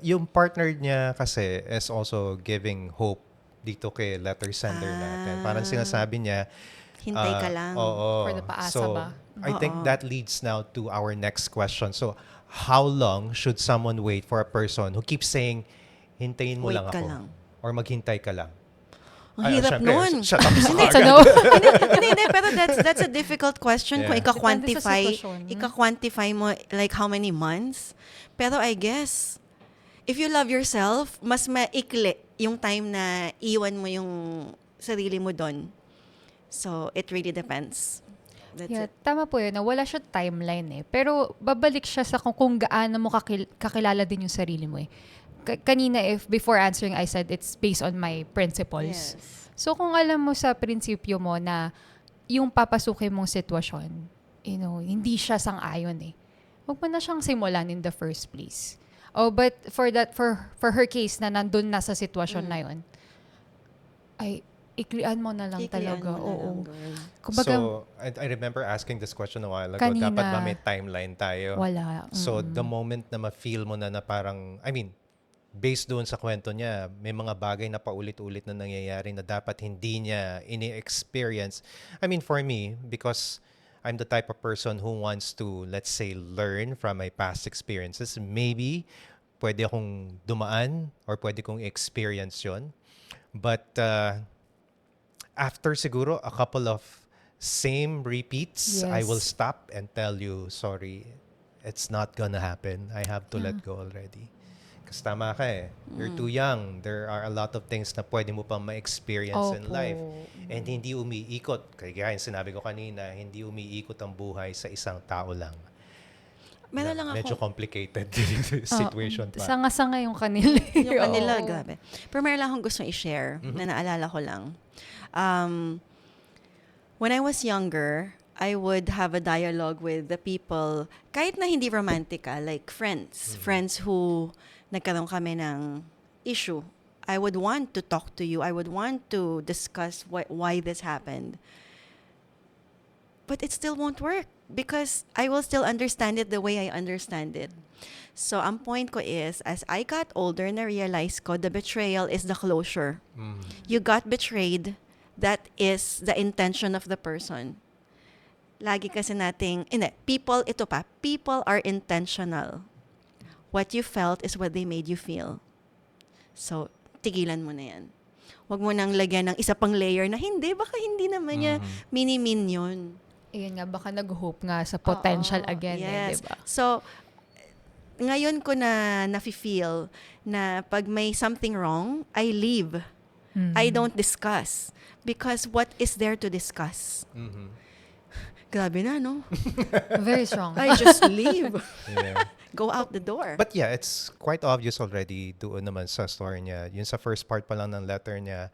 Yung partner niya kasi is also giving hope dito kay letter sender natin. Parang sinasabi niya, Hintay ka lang. Oo. For the paasa So, ba? I think that leads now to our next question. So, how long should someone wait for a person who keeps saying, hintayin mo Wait lang ka ako? lang. Or maghintay ka lang? Ang hirap syempre, nun. Shut up sa It's a no. Hindi, pero that's a difficult question kung Yeah. ika-quantify, Depende sa sitwasyon. ika-quantify mo like how many months. Pero I guess, if you love yourself, mas maikli yung time na iwan mo yung sarili mo doon. So, it really depends. That's Yeah, it. tama po yun. Na wala siya timeline eh. Pero babalik siya sa kung gaano mo kakilala din yung sarili mo eh. Kanina, before answering, I said it's based on my principles. Yes. So, kung alam mo sa prinsipyo mo na yung papasukin mong sitwasyon, hindi siya sang-ayon eh. Huwag mo na siyang simulan in the first place. Oh, but for her case na nandun na sa sitwasyon na yun, ay, iklian mo na lang Iklian talaga. mo na Oo. lang, girl. Kumbaga, So, I remember asking this question a while ago. Kanina. Dapat ba may timeline tayo? wala. So, the moment na ma-feel mo na parang, based doon sa kwento niya, may mga bagay na paulit-ulit na nangyayari na dapat hindi niya ini-experience. For me, because I'm the type of person who wants to, let's say, learn from my past experiences, maybe pwede akong dumaan or pwede kong experience yon. But after siguro a couple of same repeats, I will Yes. stop and tell you, sorry, it's not gonna happen. I have to let go already. Kasi tama ka eh. You're too young. There are a lot of things na pwede mo pang ma-experience in Opo. life. And hindi umiikot. Kaya yung sinabi ko kanina, hindi umiikot ang buhay sa isang tao lang. Meron lang Medyo ako. complicated situation pa. Sanga-sanga yung kanila. Yung kanila, Oo. grabe. Pero meron lang akong gustong i-share na naalala ko lang. When I was younger, I would have a dialogue with the people, kahit na hindi romantic like friends. Friends who nagkaroon kami ng issue. I would want to talk to you. I would want to discuss why this happened. But it still won't work because I will still understand it the way I understand it. So, ang point ko is, as I got older, na-realize ko, the betrayal is the closure. You got betrayed. That is the intention of the person. Lagi kasi people are intentional. What you felt is what they made you feel. So, tigilan mo na yan. Huwag mo nang lagyan ng isa pang layer na baka hindi naman niya mini-min yun. Ayun nga, baka nag-hope nga sa potential Oo, again yes. diba? So, ngayon ko na nafe-feel na pag may something wrong, I leave. I don't discuss. Because what is there to discuss? Grabe na, no? Very strong. I just leave. Yeah. Go out the door. But yeah, it's quite obvious already doon naman sa story niya. Yun sa first part pa lang ng letter niya,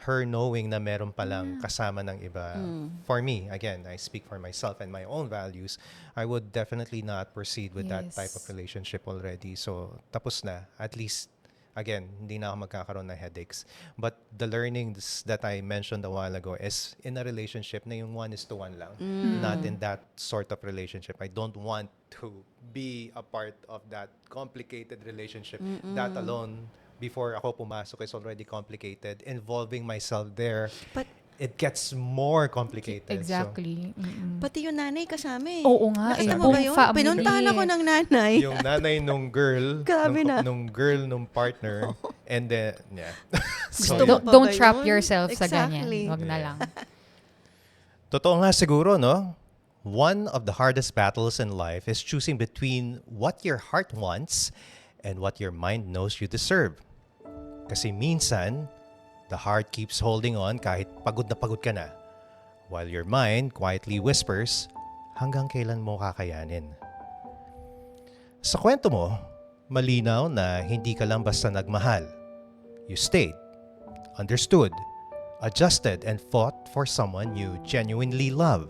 her knowing na meron palang kasama ng iba. For me, again, I speak for myself and my own values, I would definitely not proceed with that type of Yes. relationship already. So, tapos na. At least, again, hindi na ako magkakaroon ng headaches. But the learnings that I mentioned a while ago is in a relationship na yung 1:1 lang. Not in that sort of relationship. I don't want to be a part of that complicated relationship. That alone, before ako pumasok, is already complicated. Involving myself there, But it gets more complicated. Exactly. pati yung nanay kasama eh. Oo nga, Nakita eh. mo ba Buong yun? family. Pinuntahan ako ng nanay. So, yung nanay nung girl, Grabe na. nung girl nung partner, and then, yeah. So, Gusto mo pa Don't ba trap yun? yourself sa Exactly. ganyan. Wag na lang. totoo nga siguro, no? One of the hardest battles in life is choosing between what your heart wants and what your mind knows you deserve. Kasi minsan, the heart keeps holding on kahit pagod ka na, while your mind quietly whispers, hanggang kailan mo kakayanin? Sa kwento mo, malinaw na hindi ka lang basta nagmahal. You stayed, understood, adjusted, and fought for someone you genuinely love.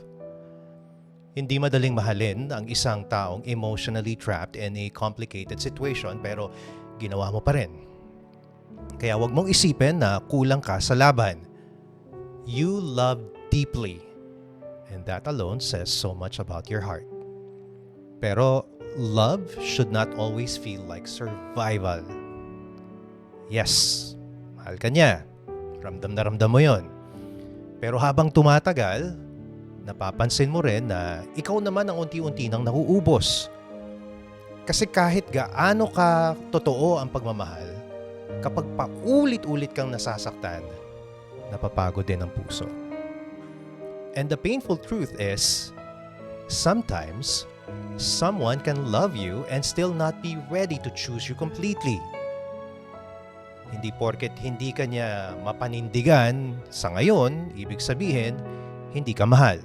Hindi madaling mahalin ang isang taong emotionally trapped in a complicated situation, pero ginawa mo pa rin. Kaya wag mong isipin na kulang ka sa laban. You love deeply. And that alone says so much about your heart. Pero love should not always feel like survival. Yes, mahal ka niya. Ramdam na ramdam mo yon. Pero habang tumatagal, napapansin mo rin na ikaw naman ang unti-unti nang nauubos. Kasi kahit gaano ka totoo ang pagmamahal, kapag paulit-ulit kang nasasaktan, napapagod din ang puso. And the painful truth is, sometimes, someone can love you and still not be ready to choose you completely. Hindi porket hindi ka niya mapanindigan sa ngayon, ibig sabihin, hindi ka mahal.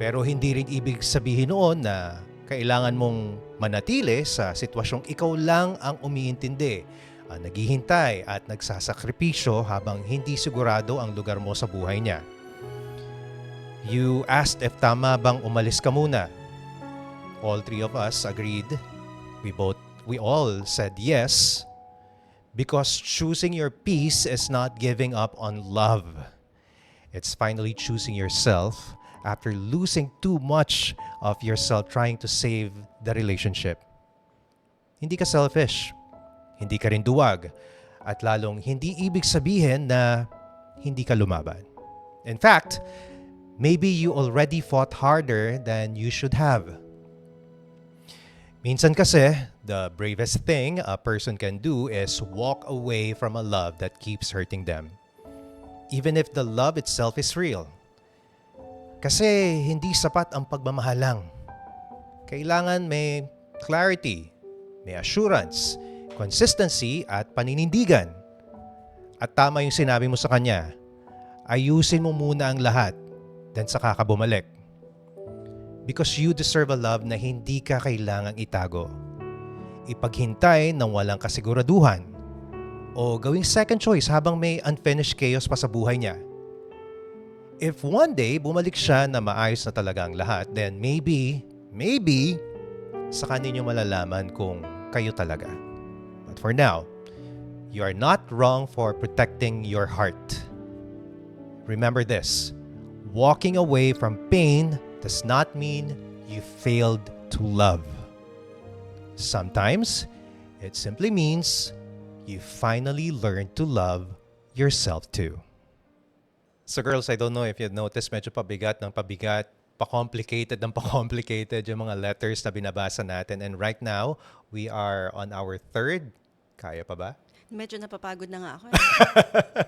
Pero hindi rin ibig sabihin noon na kailangan mong manatili sa sitwasyong ikaw lang ang umiintindi, ang naghihintay at nagsasakripisyo habang hindi sigurado ang lugar mo sa buhay niya. You asked if tama bang umalis ka muna. All three of us agreed. We all said yes. Because choosing your peace is not giving up on love. It's finally choosing yourself after losing too much of yourself trying to save the relationship. Hindi ka selfish. Hindi ka rin duwag. At lalong hindi ibig sabihin na hindi ka lumaban. In fact, maybe you already fought harder than you should have. Minsan kasi, the bravest thing a person can do is walk away from a love that keeps hurting them. Even if the love itself is real. Kasi hindi sapat ang pagmamahal lang. Kailangan may clarity, may assurance, consistency at paninindigan. At tama yung sinabi mo sa kanya, ayusin mo muna ang lahat, then saka ka bumalik. Because you deserve a love na hindi ka kailangang itago. Ipaghintay ng walang kasiguraduhan. O gawing second choice habang may unfinished chaos pa sa buhay niya. If one day bumalik siya na maayos na talaga ang lahat, then maybe, saka ninyo malalaman kung kayo talaga. But for now, you are not wrong for protecting your heart. Remember this, walking away from pain does not mean you failed to love. Sometimes, it simply means you finally learned to love yourself too. So girls, I don't know if you've noticed, medyo pabigat ng pabigat, pa-complicated ng pa-complicated yung mga letters na binabasa natin. And right now, we are on our third. Kaya pa ba? Medyo napapagod na nga ako.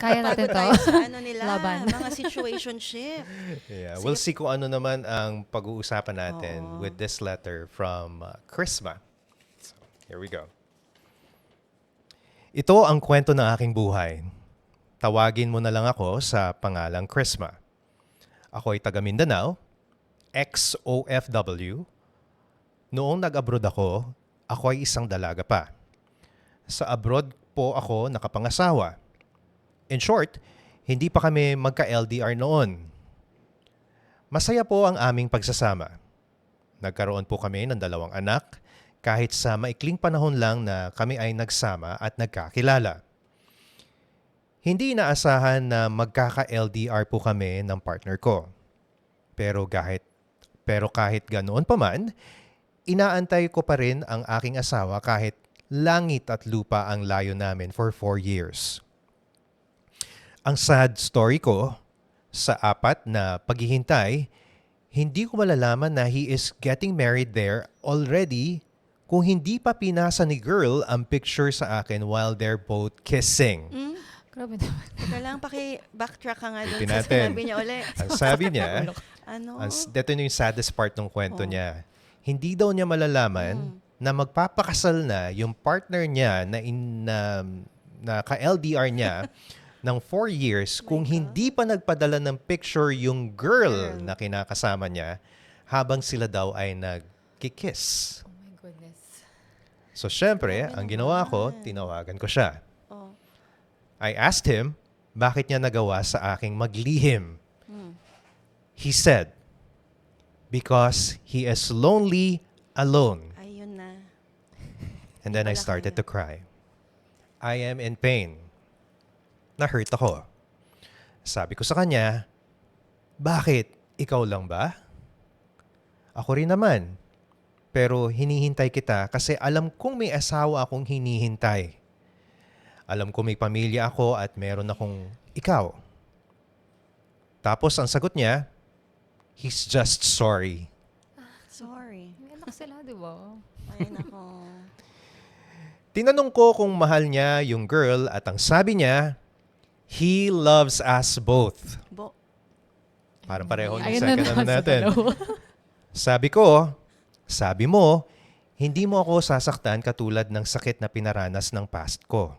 Kaya natin Pagod to. tayo sa ano nila, Laban. mga situationship. Yeah, Sige. we'll see kung ano naman ang pag-uusapan natin Oo. with this letter from Chrisma. So, here we go. Ito ang kwento ng aking buhay. Tawagin mo na lang ako sa pangalang Chrisma. Ako ay taga Mindanao, ex-OFW. Noong nag-abroad ako ay isang dalaga pa. Sa abroad po ako nakapangasawa. In short, hindi pa kami magka-LDR noon. Masaya po ang aming pagsasama. Nagkaroon po kami ng 2 anak kahit sa maikling panahon lang na kami ay nagsama at nagkakilala. Hindi inaasahan na magkaka-LDR po kami ng partner ko. Pero kahit ganoon pa man, inaantay ko pa rin ang aking asawa kahit langit at lupa ang layo namin for 4 years. Ang sad story ko, sa 4 na paghihintay, hindi ko malalaman na he is getting married there already kung hindi pa pinasa ni girl ang picture sa akin while they're both kissing. Grabe naman. Teka lang, backtrack ka nga doon Ulitin sa natin. sinabi niya ulit. Ang sabi niya, Ano? ito na yung saddest part ng kwento Oh. niya. Hindi daw niya malalaman na magpapakasal na yung partner niya na ka-LDR niya ng 4 years kung hindi pa nagpadala ng picture yung girl na kinakasama niya habang sila daw ay nagkikiss. Oh my goodness. So syempre, ang ginawa ko, tinawagan ko siya. Oh. I asked him, bakit niya nagawa sa aking maglihim? He said, because he is lonely alone. Ayun na. And then I Wala started kaya. to cry. I am in pain. Na-hurt ako. Sabi ko sa kanya, bakit? Ikaw lang ba? Ako rin naman. Pero hinihintay kita kasi alam kong may asawa akong hinihintay. Alam ko may pamilya ako at meron akong ikaw. Tapos ang sagot niya, he's just sorry. Sorry. May anak sila, di ba? Ay, nako. Tinanong ko kung mahal niya yung girl at ang sabi niya, he loves us both. Parang pareho ng Ayun second naman sa natin. dalawa. Sabi mo, hindi mo ako sasaktan katulad ng sakit na pinaranas ng past ko.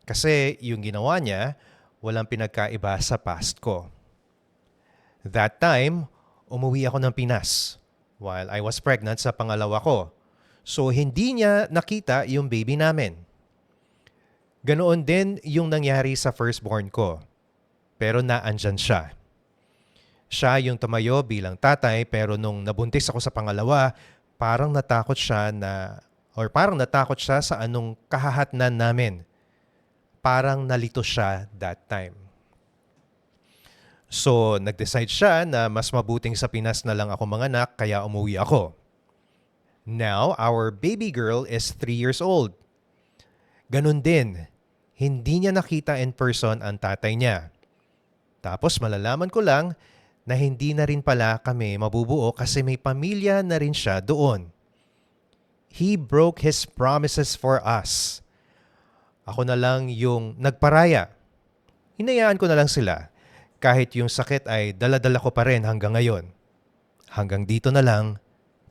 Kasi yung ginawa niya, walang pinagkaiba sa past ko. That time, umuwi ako ng Pinas while I was pregnant sa pangalawa ko. So hindi niya nakita yung baby namin. Ganoon din yung nangyari sa firstborn ko. Pero naandyan siya. Siya yung tumayo bilang tatay pero nung nabuntis ako sa pangalawa, parang natakot siya sa anong kahahatnan namin. Parang nalito siya that time. So, nag-decide siya na mas mabuting sa Pinas na lang ako manganak kaya umuwi ako. Now, our baby girl is 3 years old. Ganun din, hindi niya nakita in person ang tatay niya. Tapos malalaman ko lang na hindi na rin pala kami mabubuo kasi may pamilya na rin siya doon. He broke his promises for us. Ako na lang yung nagparaya. Hinayaan ko na lang sila kahit yung sakit ay dala-dala ko pa rin hanggang ngayon. Hanggang dito na lang,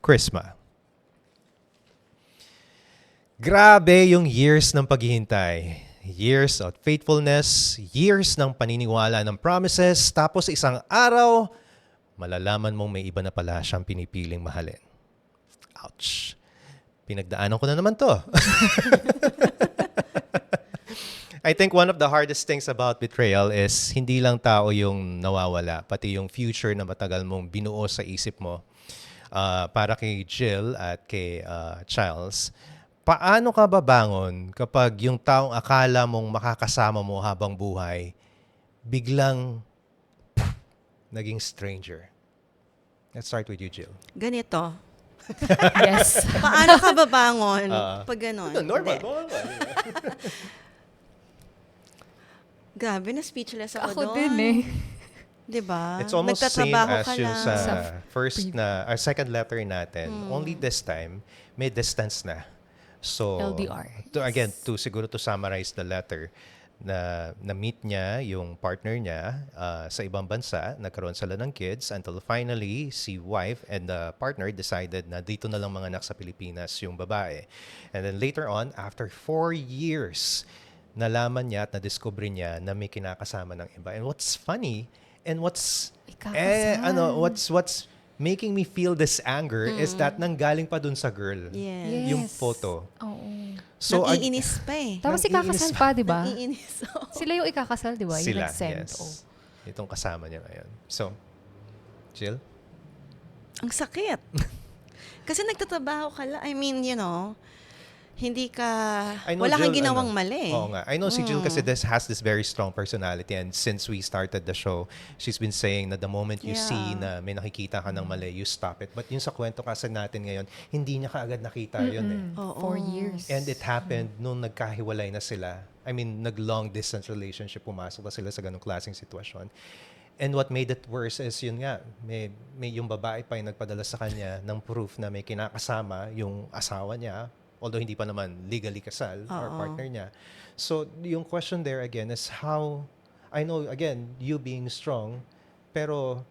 Chrisma. Grabe yung years ng paghihintay. Years of faithfulness, years ng paniniwala ng promises, tapos isang araw, malalaman mong may iba na pala siyang pinipiling mahalin. Ouch. Pinagdaanan ko na naman to. I think one of the hardest things about betrayal is hindi lang tao yung nawawala, pati yung future na matagal mong binuo sa isip mo. Para kay Jill at kay Charles, paano ka babangon kapag yung taong akala mong makakasama mo habang buhay, biglang naging stranger? Let's start with you, Jill. Ganito. Yes. Paano ka babangon pag gano'n? Normal. Hindi. Grabe, na-speechless ako Ako doon. din eh. Diba? It's almost same Nagtatrabaho as ka yung lang. sa second letter natin. Only this time, may distance na. So, LDR. siguro to summarize the letter, na-meet niya yung partner niya sa ibang bansa, nagkaroon sila ng kids until finally si wife and the partner decided na dito na lang mga anak sa Pilipinas yung babae. And then later on, after 4 years, nalaman niya at na-discover niya na may kinakasama ng iba. And what's funny and what's making me feel this anger is that nanggaling pa dun sa girl. Yes. Yung photo. Oo. So, Naiinis pa eh. Tapos ikakasal pa, di ba? Naiinis. Oo. Sila yung ikakasal, di ba? Yung sila, nag-send. yes. Oh. Itong kasama niya ngayon. So, Jill? Ang sakit. Kasi nagtatrabaho ka lang. I mean, hindi ka, I know wala kang Jill, ginawang mali. Oo nga. I know si Jill kasi has this very strong personality and since we started the show, she's been saying that the moment you see na may nakikita ka ng mali, you stop it. But yung sa kwento kasi natin ngayon, hindi niya kaagad nakita yun eh. Oo. 4 years. And it happened nung nagkahiwalay na sila. I mean, nag-long distance relationship, pumasok na sila sa ganong klaseng sitwasyon. And what made it worse is yun nga, may yung babae pa yung nagpadala sa kanya ng proof na may kinakasama yung asawa niya, although hindi pa naman legally kasal or partner niya. So, yung question there again is how, I know, again, you being strong, pero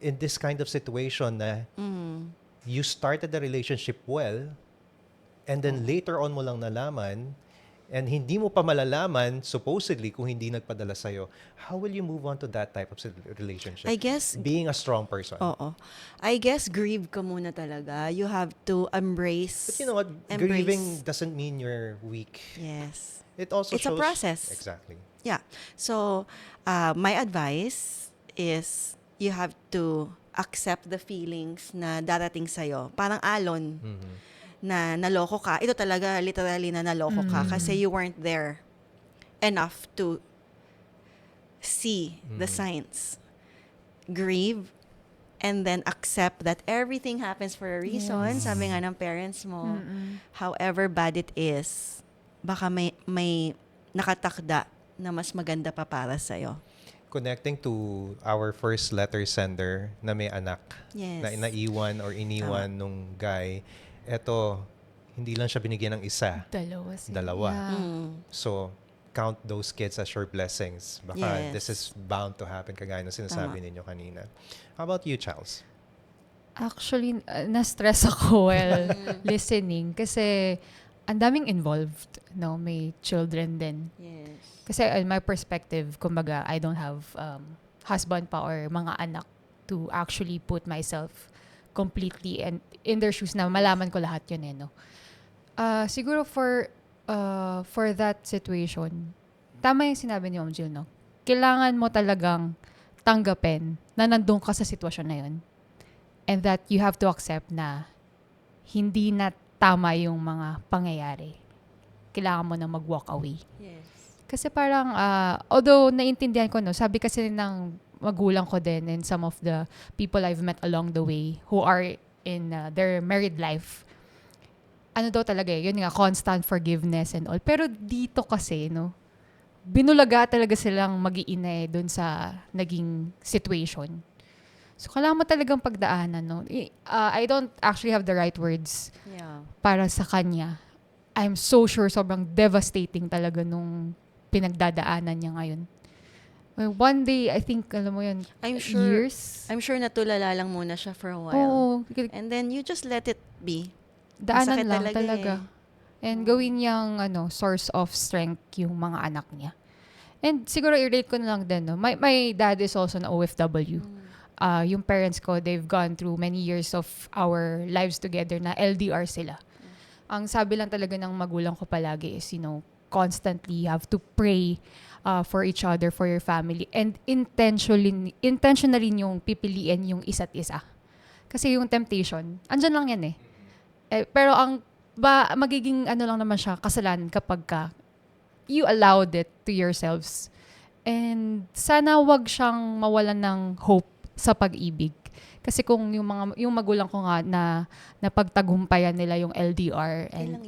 in this kind of situation na you started the relationship well, and then later on mo lang nalaman, and hindi mo pa malalaman, supposedly, kung hindi nagpadala sa'yo, how will you move on to that type of relationship? I guess, Being a strong person. oo. I guess grieve ka muna talaga. You have to embrace. But you know what? Grieving doesn't mean you're weak. Yes. It also It's a shows... process. Exactly. Yeah. So, my advice is you have to accept the feelings na darating sa'yo. Parang alon. Mhm. na naloko ka. Ito talaga literally na naloko ka kasi you weren't there enough to see the signs. Grieve and then accept that everything happens for a reason. Yes. Sabi nga ng parents mo, however bad it is, baka may nakatakda na mas maganda pa para sa'yo. Connecting to our first letter sender na may anak Yes. na naiwan or iniwan nung guy, eto, hindi lang siya binigyan ng isa, Dalawa sila. dalawa. Mm. So, count those kids as your blessings. Baka Yes. this is bound to happen kagaya ng sinasabi ninyo kanina. How about you, Charles? Actually, na-stress ako while listening kasi ang daming involved, no? May children din. Yes. Kasi in my perspective, kumbaga, I don't have husband pa or mga anak to actually put myself completely and in their shoes na malaman ko lahat yun no. Siguro for that situation, tama yung sinabi ni Ma'am Jill, no? Kailangan mo talagang tanggapin na nandun ka sa sitwasyon na yun. And that you have to accept na hindi na tama yung mga pangyayari. Kailangan mo na mag-walk away. Yes. Kasi parang, although naintindihan ko, no, sabi kasi ng magulang ko din and some of the people I've met along the way who are in their married life, ano daw talaga yun nga, constant forgiveness and all. Pero dito kasi, no, binulaga talaga silang mag-iina dun sa naging situation. So, kailangan mo talagang pagdaanan, no. I don't actually have the right words Yeah. para sa kanya. I'm so sure sobrang devastating talaga nung pinagdadaanan niya ngayon. Well, one day, I think, alam mo yun, I'm sure years. natulala lang muna siya for a while. Oo, And then you just let it be. daanan Masakit lang talaga talaga. And gawin niyang source of strength yung mga anak niya. And siguro i-relate ko na lang din, no? My dad is also an OFW. Yung parents ko, they've gone through many years of our lives together na LDR sila. Ang sabi lang talaga ng magulang ko palagi is, constantly you have to pray for each other, for your family, and intentionally yung pipiliin yung isa't isa. Kasi yung temptation, andyan lang yan pero magiging lang naman siya, kasalanan kapag you allowed it to yourselves. And sana wag siyang mawalan ng hope sa pag-ibig. Kasi kung yung magulang ko nga na napagtagumpayan nila yung LDR and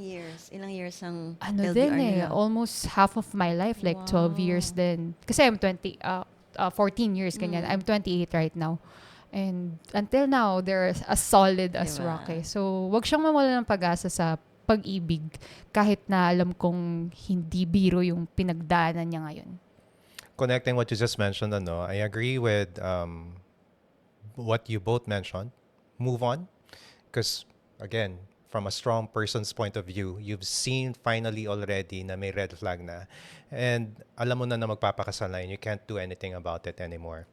Ilang years ang ano LDR din nila? almost half of my life, like 12 years din. Kasi I'm 14 years ganyan. I'm 28 right now. And until now, they're as solid as Diba? rock. So, wag siyang mawala ng pag-asa sa pag-ibig kahit na alam kong hindi biro yung pinagdaanan niya ngayon. Connecting what you just mentioned, I agree with what you both mentioned. Move on. Because, again, from a strong person's point of view, you've seen finally already na may red flag na. And alam mo na magpapakasal na yun. You can't do anything about it anymore.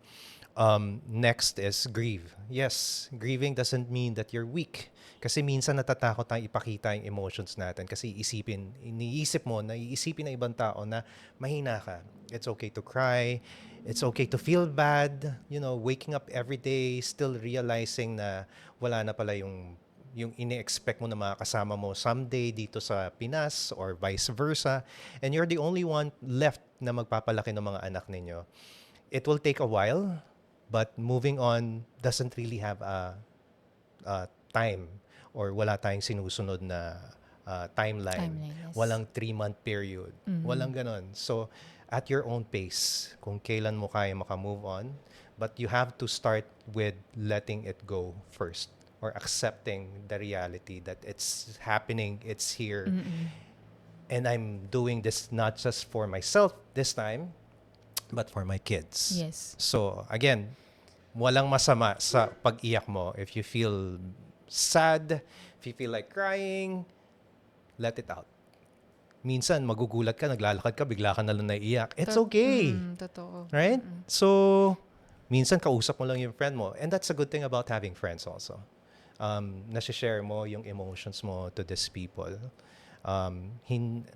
Next is grieve. Yes, grieving doesn't mean that you're weak. Kasi minsan natatakot tayong ipakita yung emotions natin. Kasi iniisip mo, naiisipin ng ibang tao na mahina ka. It's okay to cry. It's okay to feel bad. Waking up every day, still realizing na wala na pala yung ini-expect mo na mga kasama mo someday dito sa Pinas or vice versa. And you're the only one left na magpapalaki ng mga anak ninyo. It will take a while, but moving on doesn't really have a time or wala tayong sinusunod na timeline. Yes. Walang 3-month period. Walang ganon. So, at your own pace, kung kailan mo kaya makamove on, but you have to start with letting it go first or accepting the reality that it's happening, it's here. And I'm doing this not just for myself this time, but for my kids. Yes. So, again, walang masama sa pag-iyak mo. If you feel sad, if you feel like crying, let it out. Minsan, magugulat ka, naglalakad ka, bigla ka na lang naiiyak. It's okay. Totoo. Right? So, minsan kausap mo lang yung friend mo. And that's a good thing about having friends also. Nasi-share mo yung emotions mo to these people.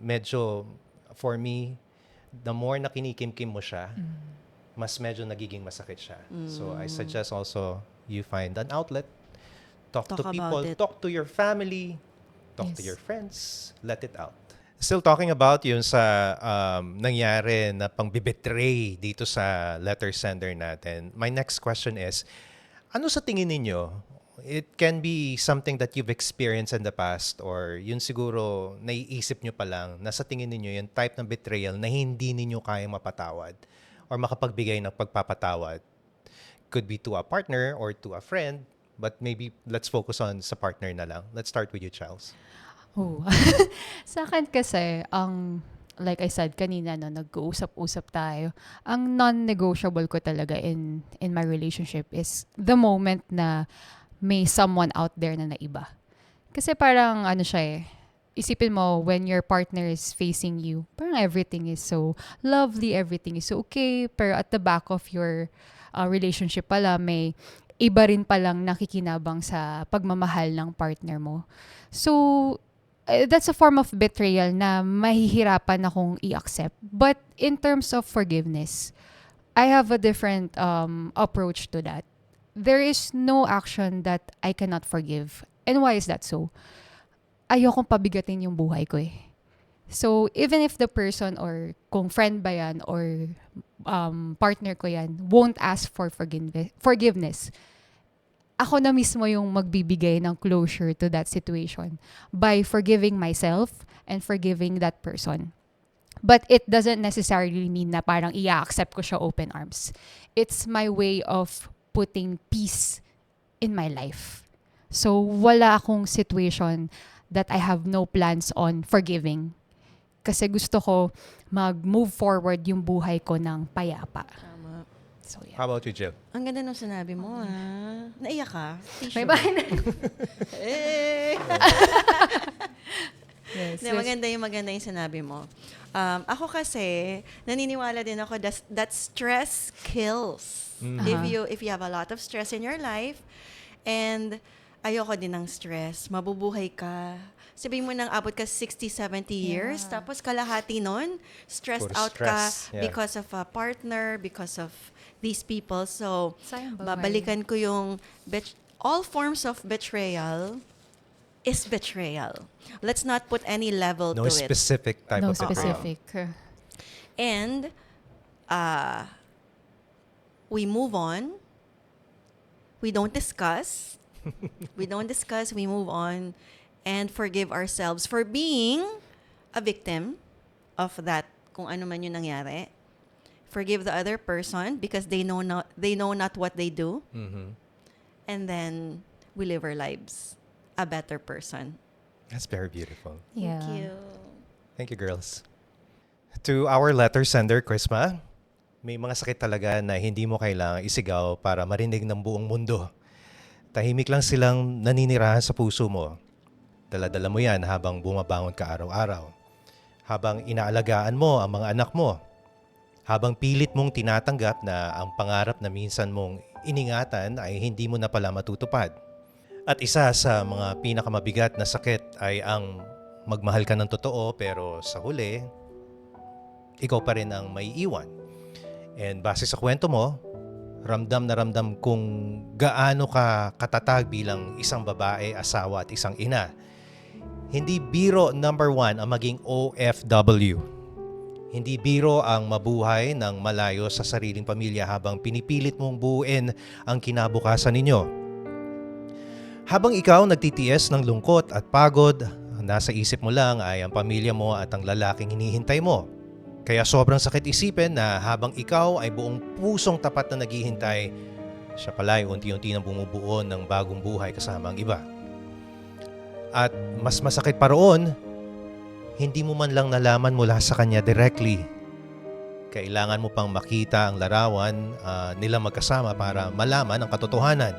Medyo, for me, the more na kinikimkim mo siya, mas medyo nagiging masakit siya. So, I suggest also you find an outlet. Talk to Talk people. about it. Talk to your family. Talk to Yes. your friends. Let it out. Still talking about yun sa nangyari na pang-betray dito sa letter sender natin. My next question is, ano sa tingin ninyo? It can be something that you've experienced in the past or yun siguro naiisip nyo pa lang na sa tingin ninyo yung type ng betrayal na hindi ninyo kayang mapatawad or makapagbigay ng pagpapatawad. Could be to a partner or to a friend, but maybe let's focus on sa partner na lang. Let's start with you, Charles. Oh. Sa akin kasi, like I said kanina, no, nag-uusap-usap tayo. Ang non-negotiable ko talaga in my relationship is the moment na may someone out there na naiba. Kasi parang ano siya eh, isipin mo when your partner is facing you, parang everything is so lovely, everything is okay, pero at the back of your relationship pala, may iba rin palang nakikinabang sa pagmamahal ng partner mo. So, that's a form of betrayal na mahihirapan akong i-accept. But in terms of forgiveness, I have a different approach to that. There is no action that I cannot forgive. And why is that so? Ayokong pabigatin yung buhay ko eh. So, even if the person or kung friend ba yan or partner ko yan won't ask for forgiveness, ako na mismo yung magbibigay ng closure to that situation by forgiving myself and forgiving that person. But it doesn't necessarily mean na parang i-accept ko siya open arms. It's my way of putting peace in my life. So, wala akong situation that I have no plans on forgiving. Kasi gusto ko mag-move forward yung buhay ko ng payapa. Tama. So, yeah. How about you, Jill? Ang ganda nung sinabi mo, ha? Naiyak ka? May Tissue. bahay na. Eh! Yes. Hindi, maganda yung sinabi mo. Ako kasi, naniniwala din ako that stress kills. If you have a lot of stress in your life, and ayoko din ng stress, mabubuhay ka. Sabihin mo nang abot ka 60, 70 years, Yeah. tapos kalahati nun, stressed Puro out ka stress, yeah. because of a partner, because of these people. So, Sayang buhay. babalikan ko yung all forms of betrayal is betrayal. Let's not put any level No to it. specific type No of betrayal. specific. And we move on. We don't discuss. We move on and forgive ourselves for being a victim of that kung ano man yung nangyari. Forgive the other person because they know not what they do. Mhm. And then we live our lives a better person. That's very beautiful. Yeah. Thank you. Thank you, girls. To our letter sender, Chrisma, may mga sakit talaga na hindi mo kailangang isigaw para marinig ng buong mundo. Tahimik lang silang naninirahan sa puso mo. Dala-dala mo yan habang bumabangon ka araw-araw. Habang inaalagaan mo ang mga anak mo. Habang pilit mong tinatanggap na ang pangarap na minsan mong iningatan ay hindi mo na pala matutupad. At isa sa mga pinakamabigat na sakit ay ang magmahal ka ng totoo pero sa huli, ikaw pa rin ang may iwan. And base sa kwento mo, ramdam na ramdam kung gaano ka katatag bilang isang babae, asawa at isang ina. Hindi biro number 1 ang maging OFW. Hindi biro ang mabuhay ng malayo sa sariling pamilya habang pinipilit mong buuin ang kinabukasan ninyo. Habang ikaw nagtitiis ng lungkot at pagod, ang nasa isip mo lang ay ang pamilya mo at ang lalaking hinihintay mo. Kaya sobrang sakit isipin na habang ikaw ay buong pusong tapat na naghihintay, siya pala ay unti-unti nang bumubuo ng bagong buhay kasama ang iba. At mas masakit pa roon, hindi mo man lang nalaman mula sa kanya directly. Kailangan mo pang makita ang larawan nila magkasama para malaman ang katotohanan.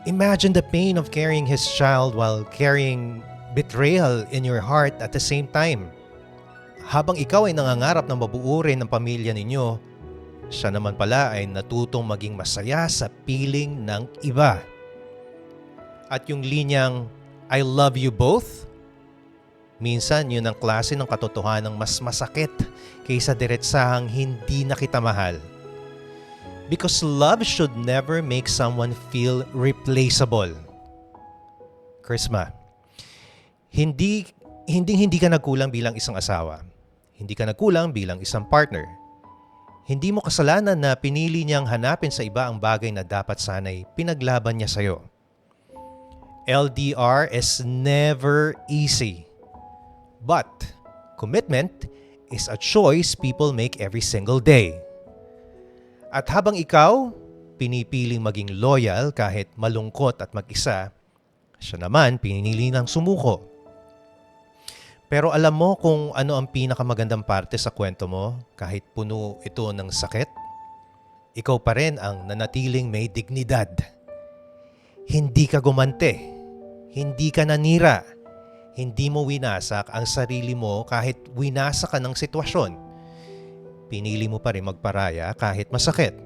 Imagine the pain of carrying his child while carrying betrayal in your heart at the same time. Habang ikaw ay nangangarap na mabuurin ng pamilya ninyo, siya naman pala ay natutong maging masaya sa piling ng iba. At yung linyang, I love you both, minsan yun ang klase ng katotohanan mas masakit kaysa diretsahang hindi na kita mahal. Because love should never make someone feel replaceable. Chrisma, Hindi hindi ka nagkulang bilang isang asawa. Hindi ka nagkulang bilang isang partner. Hindi mo kasalanan na pinili niyang hanapin sa iba ang bagay na dapat sana'y pinaglaban niya sa'yo. LDR is never easy. But commitment is a choice people make every single day. At habang ikaw, pinipiling maging loyal kahit malungkot at mag-isa, siya naman pinili ng sumuko. Pero alam mo kung ano ang pinakamagandang parte sa kwento mo kahit puno ito ng sakit? Ikaw pa rin ang nanatiling may dignidad. Hindi ka gumante. Hindi ka nanira. Hindi mo winasak ang sarili mo kahit winasak ka ng sitwasyon. Pinili mo pa rin magparaya kahit masakit.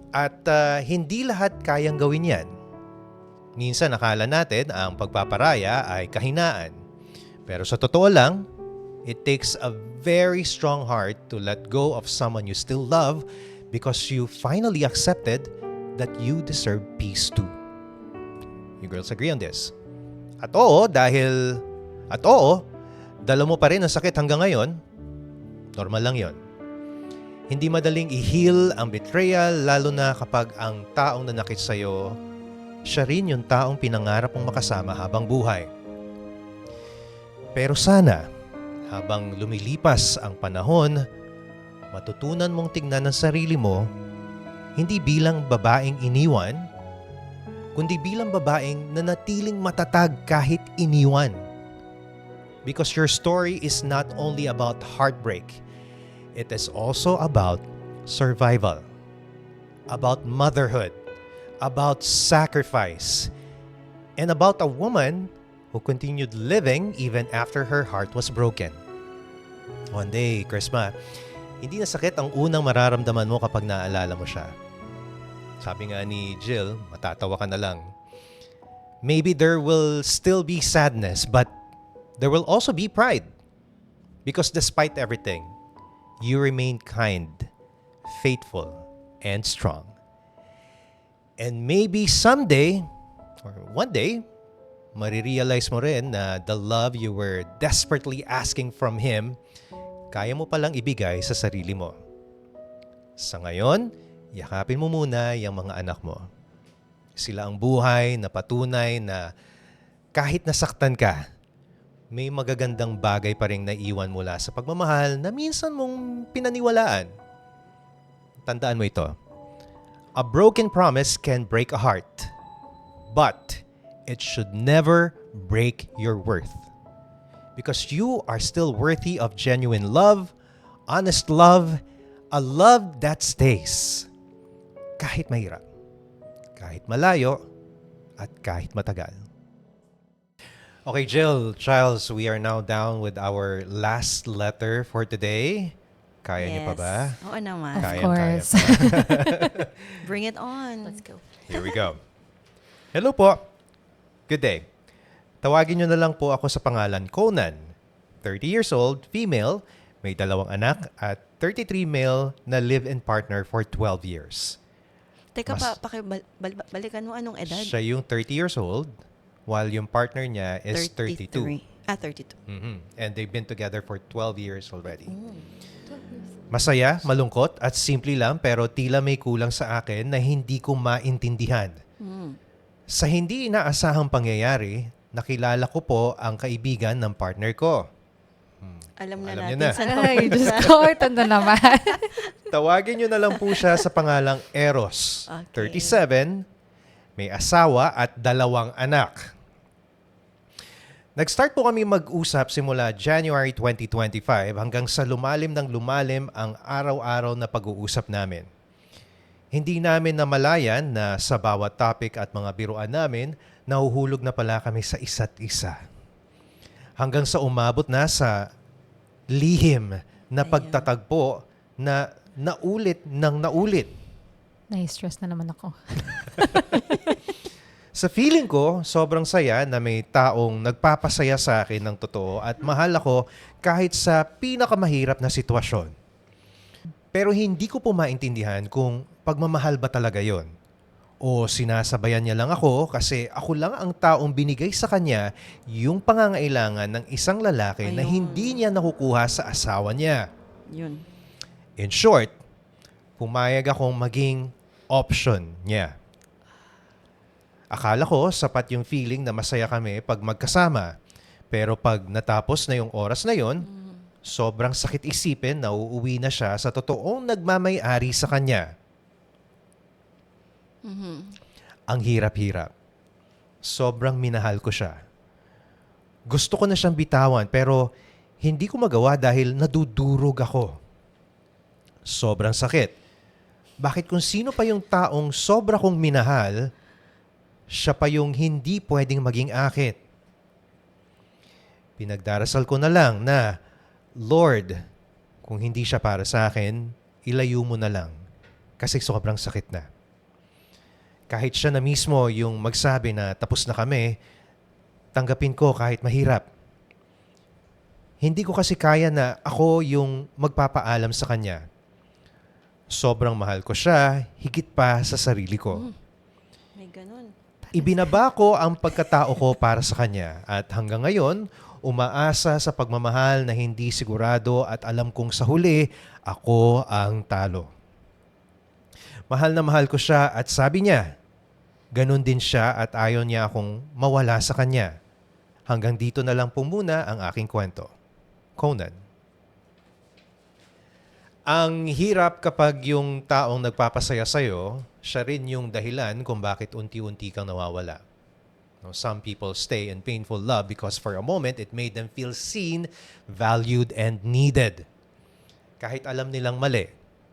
At hindi lahat kayang gawin yan. Minsan nakala natin ang pagpaparaya ay kahinaan. Pero sa totoo lang, it takes a very strong heart to let go of someone you still love because you finally accepted that you deserve peace too. You girls agree on this? At oo, dala mo pa rin ang sakit hanggang ngayon, normal lang yon. Hindi madaling i-heal ang betrayal lalo na kapag ang taong nanakit sa'yo, siya rin yung taong pinangarap mong makasama habang buhay. Pero sana, habang lumilipas ang panahon, matutunan mong tingnan ang sarili mo hindi bilang babaeng iniwan, kundi bilang babaeng nanatiling matatag kahit iniwan. Because your story is not only about heartbreak, it is also about survival, about motherhood, about sacrifice, and about a woman who continued living even after her heart was broken. One day, Chrisma, hindi na sakit ang unang mararamdaman mo kapag naalala mo siya. Sabi nga ni Jill, matatawa ka na lang. Maybe there will still be sadness, but there will also be pride. Because despite everything, you remain kind, faithful, and strong. And maybe someday, or one day, marirealize mo rin na the love you were desperately asking from Him, kaya mo palang ibigay sa sarili mo. Sa ngayon, yakapin mo muna yung mga anak mo. Sila ang buhay na patunay na kahit nasaktan ka, may magagandang bagay pa rin naiwan mula sa pagmamahal na minsan mong pinaniwalaan. Tandaan mo ito. A broken promise can break a heart, but it should never break your worth. Because you are still worthy of genuine love, honest love, a love that stays. Kahit mahirap, kahit malayo, at kahit matagal. Okay, Jill, Charles, we are now down with our last letter for today. Kaya niyo pa ba? Oo naman. Of Kaya course. pa. Bring it on. Let's go. Here we go. Hello po. Good day. Tawagin niyo na lang po ako sa pangalan Conan. 30 years old, female, may 2 anak, at 33 male na live-in partner for 12 years. Teka Mas- balikan mo anong edad? Siya yung 30 years old, while yung partner niya is 32. 32. And they've been together for 12 years already. Masaya, malungkot, at simple lang pero tila may kulang sa akin na hindi ko maintindihan. Sa hindi inaasahang pangyayari, nakilala ko po ang kaibigan ng partner ko. Alam Alam natin niyo na. saan Ay, papunta. Diyos ko, ito na naman. Tawagin niyo na lang po siya sa pangalang Eros. Okay. 37, may asawa at 2 anak. Nag-start po kami mag-usap simula January 2025 hanggang sa lumalim ng lumalim ang araw-araw na pag-uusap namin. Hindi namin namalayan na sa bawat topic at mga biruan namin, nahuhulog na pala kami sa isa't isa. Hanggang sa umabot na sa lihim na pagtatagpo na naulit ng naulit. Na-stress na naman ako. Sa feeling ko, sobrang saya na may taong nagpapasaya sa akin ng totoo at mahal ako kahit sa pinakamahirap na sitwasyon. Pero hindi ko po maintindihan kung pagmamahal ba talaga yon O sinasabayan niya lang ako kasi ako lang ang taong binigay sa kanya yung pangangailangan ng isang lalaki na Ayun. hindi niya nakukuha sa asawa niya. Yun. In short, pumayag akong maging option niya. Akala ko sapat yung feeling na masaya kami pag magkasama. Pero pag natapos na yung oras na yon, sobrang sakit isipin na uuwi na siya sa totoong nagmamay-ari sa kanya. Ang hirap-hirap. Sobrang minahal ko siya. Gusto ko na siyang bitawan pero hindi ko magawa dahil nadudurog ako. Sobrang sakit. Bakit kung sino pa yung taong sobra kong minahal, siya pa yung hindi pwedeng maging akit? Pinagdarasal ko na lang na, Lord, kung hindi siya para sa akin, ilayo mo na lang. Kasi sobrang sakit na. Kahit siya na mismo yung magsabi na tapos na kami, tanggapin ko kahit mahirap. Hindi ko kasi kaya na ako yung magpapaalam sa kanya. Sobrang mahal ko siya, higit pa sa sarili ko. May ganun. Ibinaba ko ang pagkatao ko para sa kanya at hanggang ngayon, umaasa sa pagmamahal na hindi sigurado at alam kong sa huli, ako ang talo. Mahal na mahal ko siya at sabi niya, ganun din siya at ayaw niya akong mawala sa kanya. Hanggang dito na lang po muna ang aking kwento. Conan. Ang hirap kapag yung taong nagpapasaya sa'yo, siya rin yung dahilan kung bakit unti-unti kang nawawala. No, some people stay in painful love because for a moment, it made them feel seen, valued, and needed. Kahit alam nilang mali,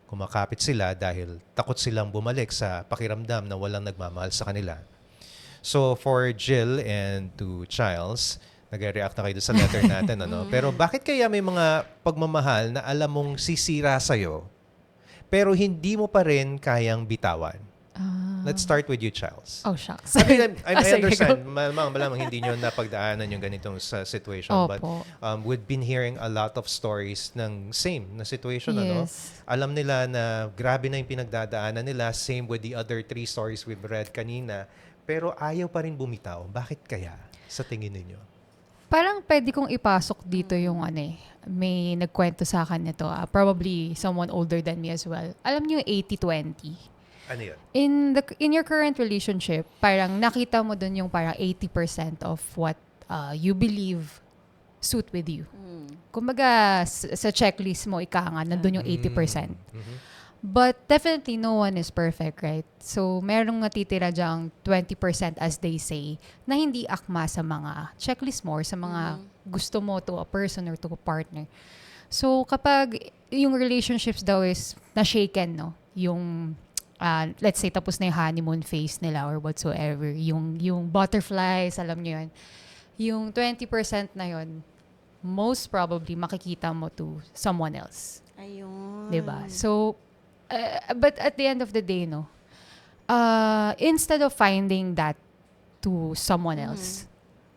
kumakapit sila dahil takot silang bumalik sa pakiramdam na walang nagmamahal sa kanila. So for Jill and to Charles, nag-react na kayo doon sa letter natin. Ano? Pero bakit kaya may mga pagmamahal na alam mong sisira sa'yo, pero hindi mo pa rin kayang bitawan? Let's start with you, Charles. Oh, shucks. I mean, I Sige, understand. go. Malamang hindi nyo napagdaanan yung ganitong situation. But Opo. we've been hearing a lot of stories ng same na situation. Ano? Yes. Alam nila na grabe na yung pinagdadaanan nila. Same with the other 3 stories we've read kanina. Pero ayaw pa rin bumitaw. Bakit kaya sa tingin ninyo? Parang pwede kong ipasok dito yung may nagkwento sa akin nito. Probably someone older than me as well. Alam niyo yung 80-20? Ano yun? In your current relationship, parang nakita mo dun yung parang 80% of what you believe suit with you. Kumbaga, sa checklist mo, ika nga, nandun yung 80%. But definitely, no one is perfect, right? So, merong natitira dyang 20% as they say, na hindi akma sa mga checklist mo or sa mga gusto mo to a person or to a partner. So, kapag yung relationships daw is na-shaken, no? Yung let's say tapos na yung honeymoon phase nila or whatsoever, yung butterflies, alam niyo yun. Yung 20% na yun, most probably makikita mo to someone else. Ayun. 'Di ba? So but at the end of the day, no, instead of finding that to someone else,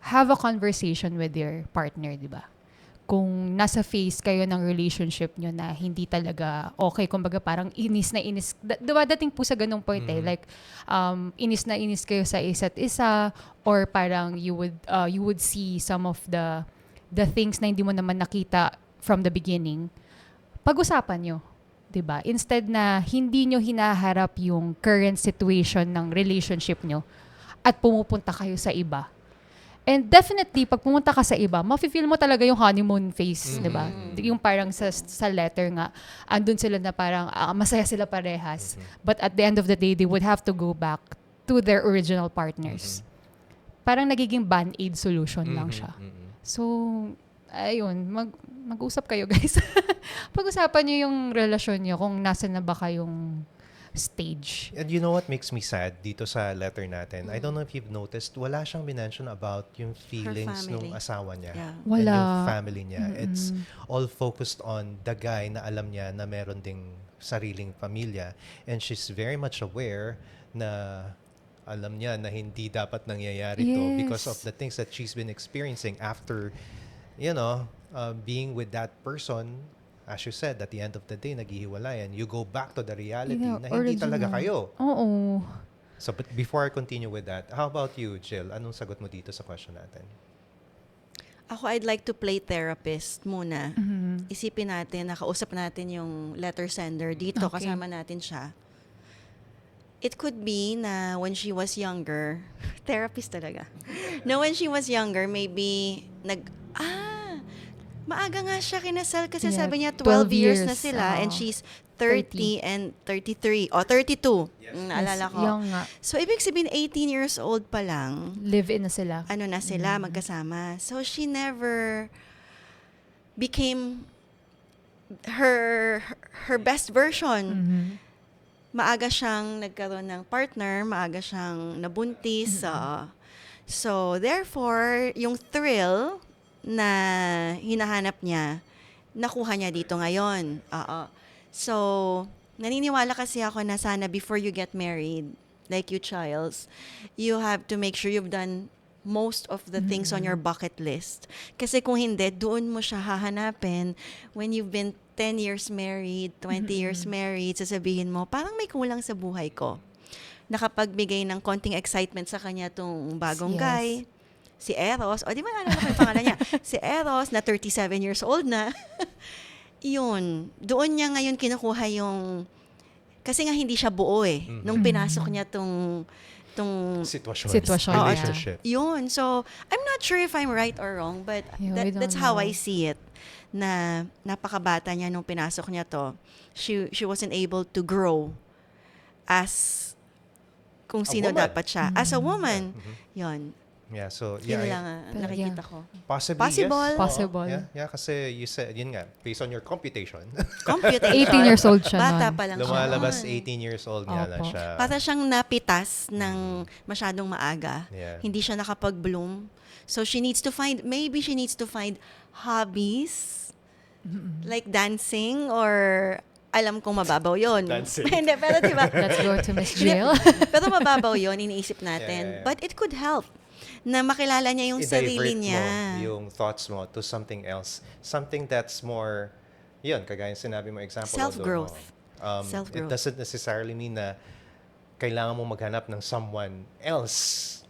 have a conversation with your partner, 'di ba? Kung nasa phase kayo ng relationship nyo na hindi talaga okay, kumbaga parang inis na inis, dumadating po sa ganung point like inis na inis kayo sa isa't isa, or parang you would see some of the things na hindi mo naman nakita from the beginning, pag-usapan nyo, 'di ba? Instead na hindi nyo hinaharap yung current situation ng relationship nyo at pumupunta kayo sa iba. And definitely, pag pumunta ka sa iba, mafe-feel mo talaga yung honeymoon phase, di ba? Yung parang sa letter nga, andun sila na parang masaya sila parehas. But at the end of the day, they would have to go back to their original partners. Parang nagiging band-aid solution lang siya. So, ayun, mag-usap kayo, guys. Pag-usapan nyo yung relasyon nyo kung nasa na ba kayong stage. And you know what makes me sad dito sa letter natin? I don't know if you've noticed, wala siyang mention about yung feelings family. ng asawa niya. Yeah. And Wala. yung family niya. It's all focused on the guy na alam niya na meron ding sariling pamilya. And she's very much aware na alam niya na hindi dapat nangyayari to because of the things that she's been experiencing after, being with that person. As you said, at the end of the day, naghihiwalay and you go back to the reality na hindi talaga kayo. Oo. So, but before I continue with that, how about you, Jill? Anong sagot mo dito sa question natin? Ako, I'd like to play therapist muna. Mhm. Isipin natin, nakausap natin yung letter sender dito, Okay. kasama natin siya. It could be na when she was younger, therapist talaga. Na when she was younger, maybe maaga nga siya kinasal kasi Yeah, sabi niya 12 years na 12 years, sila and oo. she's 30 and 33 o 32. Yes. Naalala ko. Yung nga, So, ibig sabihin 18 years old pa lang, live-in na sila. ano na sila, magkasama. So, she never became her best version. Mhm. Maaga siyang nagkaroon ng partner, maaga siyang nabuntis. So, therefore, yung thrill na hinahanap niya, nakuha niya dito ngayon. So, naniniwala kasi ako na sana before you get married, like you, Childs, you have to make sure you've done most of the things on your bucket list. Kasi kung hindi, doon mo siya hahanapin when you've been 10 years married, 20 years married, sasabihin mo, parang may kulang sa buhay ko. Nakapagbigay ng konting excitement sa kanya tong bagong Yes. guy, si Eros, o di ba naalala ko yung pangalan niya? Si Eros, na 37 years old na. Yun, doon niya ngayon kinukuha yung, kasi nga hindi siya buo nung pinasok niya tong Sitwasyon. Sitwasyon, Oo, Relationship. yun. So, I'm not sure if I'm right or wrong, but Yeah, we don't that's how know. I see it. Na napakabata niya nung pinasok niya to. She wasn't able to grow as kung sino woman. dapat siya. As a woman, Mhm. yun. Yeah, so Yun yeah, lang ang Pero nakikita ko. possibly Possible. yes. Oo, Possible. yeah, kasi you said, yun nga, based on your computation, Computation. 18 years old siya Bata nun. pa lang siya. lumalabas noon. 18 years old nga lang Opo. siya. Para siyang napitas ng masyadong maaga. Yeah. Hindi siya nakapag-bloom. So maybe she needs to find hobbies like dancing or alam kong mababaw yon. Dancing. Hindi, pero diba? Let's go to Miss Hindi, Jill. pero mababaw yon, iniisip natin. Yeah. But it could help na makilala niya yung sarili I-divert niya. mo yung thoughts mo to something else. Something that's more, yun, kagaya yung sinabi mo example. Self-growth. although, It Self-growth. doesn't necessarily mean na kailangan mo maghanap ng someone else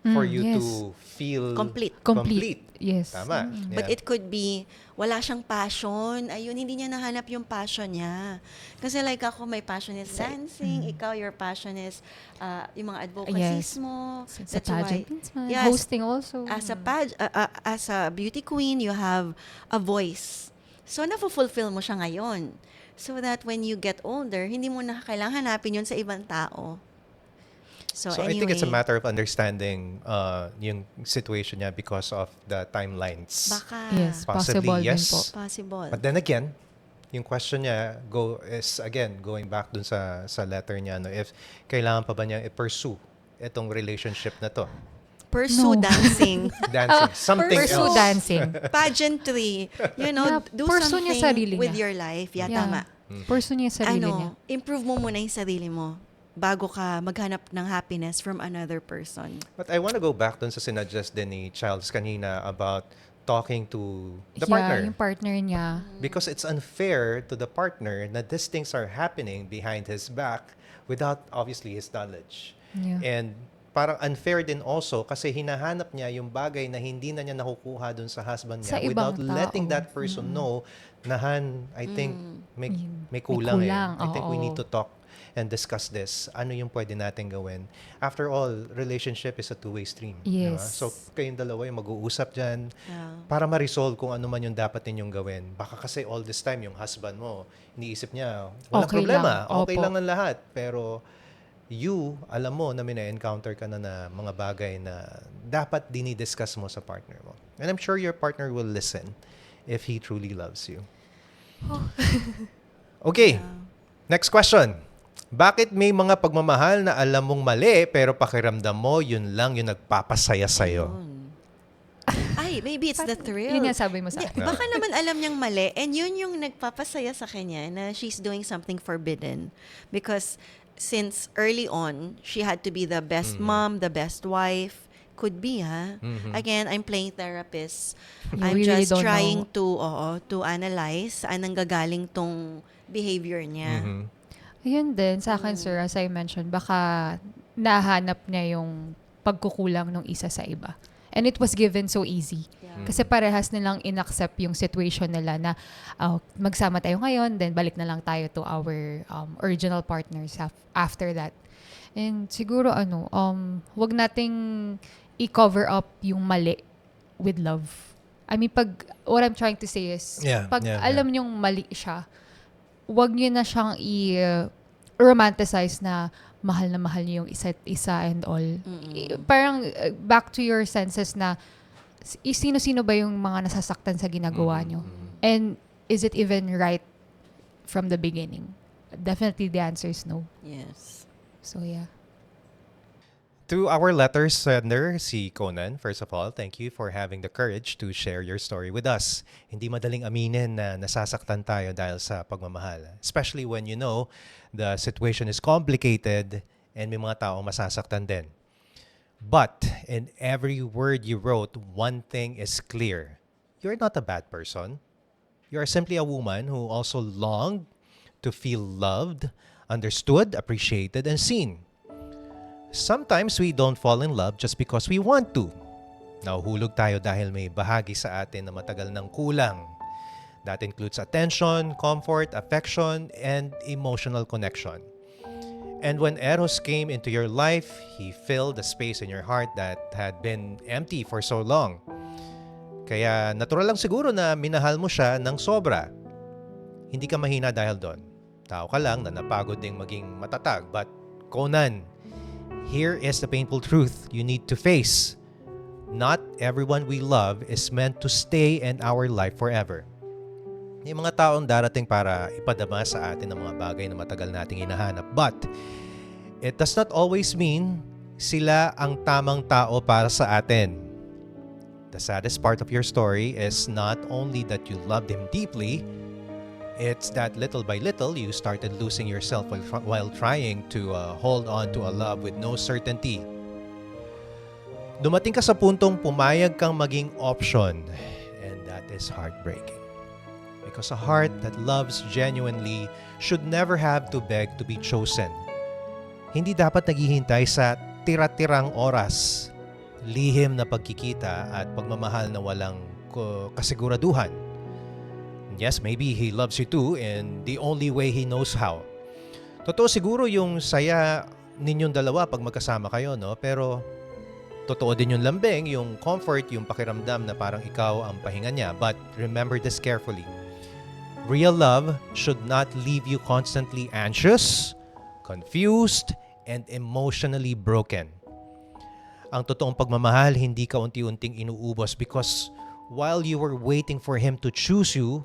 for you yes. to feel Complete. Yes. Tama. But Yeah. it could be, wala siyang passion. Ayun, hindi niya nahanap yung passion niya. Kasi like ako, my passion is dancing. Ikaw, your passion is yung mga advocacies Yes. mo. Sa That's why, pageant, Yes. hosting also. as a beauty queen, you have a voice. So, na-fulfill mo siya ngayon. So that when you get older, hindi mo na kailangan hanapin yun sa ibang tao. So, So anyway. I think it's a matter of understanding yung situation niya because of the timelines. Baka. Yes, Possibly, possible din yes. po. Possible. But then again, yung question niya is again going back dun sa letter niya, no, if kailangan pa ba niya i-pursue itong relationship na to. Pursue No. dancing. Dancing, something Pursue else. dancing. Pageantry. You know, Yeah, do pursue something niya sarili with niya. your life. Yeah, Yeah. tama. Pursue niya yung sarili niya. Improve mo muna yung sarili mo bago ka maghanap ng happiness from another person. But I want to go back dun sa sinadjust din ni Charles kanina about talking to the Yeah, partner. yung partner niya. Because it's unfair to the partner na these things are happening behind his back without obviously his knowledge. Yeah. And parang unfair din also kasi hinahanap niya yung bagay na hindi na niya nakukuha dun sa husband niya Sa ibang without letting tao. that person know na I think may May kulang, kulang, I think we oo. need to talk and discuss this. Ano yung pwede natin gawin? After all, relationship is a two-way stream. di ba? Yes. So, kayong dalawa yung mag-uusap dyan Yeah. para ma-resolve kung ano man yung dapat ninyong gawin. Baka kasi all this time, yung husband mo, iniisip niya, walang Okay problema, lang. okay Opo. lang ang lahat. Pero alam mo na mina-encounter ka na mga bagay na dapat dinidiscuss mo sa partner mo. And I'm sure your partner will listen if he truly loves you. Okay, next question. Bakit may mga pagmamahal na alam mong mali pero pakiramdam mo yun lang yung nagpapasaya sa'yo? Yun. Ay, maybe it's the thrill. Yun yung sabi mo sa Hindi, baka naman alam niyang mali and yun yung nagpapasaya sa kanya na she's doing something forbidden. Because since early on, she had to be the best mom, the best wife. Could be, ha? Again, I'm playing therapist. Yeah, I'm we really just don't trying to analyze saan nanggagaling tong behavior niya. Mhm. Ayun din, sa akin, sir, as I mentioned, baka nahanap niya yung pagkukulang ng isa sa iba. And it was given so easy. Yeah. Kasi parehas nilang inaccept yung situation nila na magsama tayo ngayon, then balik na lang tayo to our original partners after that. And siguro wag nating i-cover up yung mali with love. I mean, what I'm trying to say is, pag alam nyong mali siya, wag nyo na siyang i-romanticize na mahal niyo yung isa't isa and all. Parang back to your senses na sino-sino ba yung mga nasasaktan sa ginagawa nyo? And is it even right from the beginning? Definitely the answer is no. Yes. So yeah. To our letter sender, si Conan, first of all, thank you for having the courage to share your story with us. Hindi madaling aminin na nasasaktan tayo dahil sa pagmamahal. Especially when you know the situation is complicated and may mga taong masasaktan din. But in every word you wrote, one thing is clear. You're not a bad person. You are simply a woman who also longed to feel loved, understood, appreciated, and seen. Sometimes we don't fall in love just because we want to. Nahuhulog tayo dahil may bahagi sa atin na matagal nang kulang. That includes attention, comfort, affection, and emotional connection. And when Eros came into your life, he filled the space in your heart that had been empty for so long. Kaya natural lang siguro na minahal mo siya ng sobra. Hindi ka mahina dahil doon. Tao ka lang na napagod ding maging matatag. But Conan, here is the painful truth you need to face. Not everyone we love is meant to stay in our life forever. May mga taong darating para ipadama sa atin ang mga bagay na matagal nating hinahanap. But it does not always mean sila ang tamang tao para sa atin. The saddest part of your story is not only that you loved him deeply, it's that little by little you started losing yourself while trying to hold on to a love with no certainty. Dumating ka sa puntong pumayag kang maging option, and that is heartbreaking. Because a heart that loves genuinely should never have to beg to be chosen. Hindi dapat naghihintay sa tira-tirang oras, lihim na pagkikita at pagmamahal na walang kasiguraduhan. Yes, maybe he loves you too in the only way he knows how. Totoo siguro yung saya ninyong dalawa pag magkasama kayo, no? Pero totoo din yung lambing, yung comfort, yung pakiramdam na parang ikaw ang pahinga niya. But remember this carefully. Real love should not leave you constantly anxious, confused, and emotionally broken. Ang totoong pagmamahal hindi ka unti-unting inuubos because while you were waiting for him to choose you,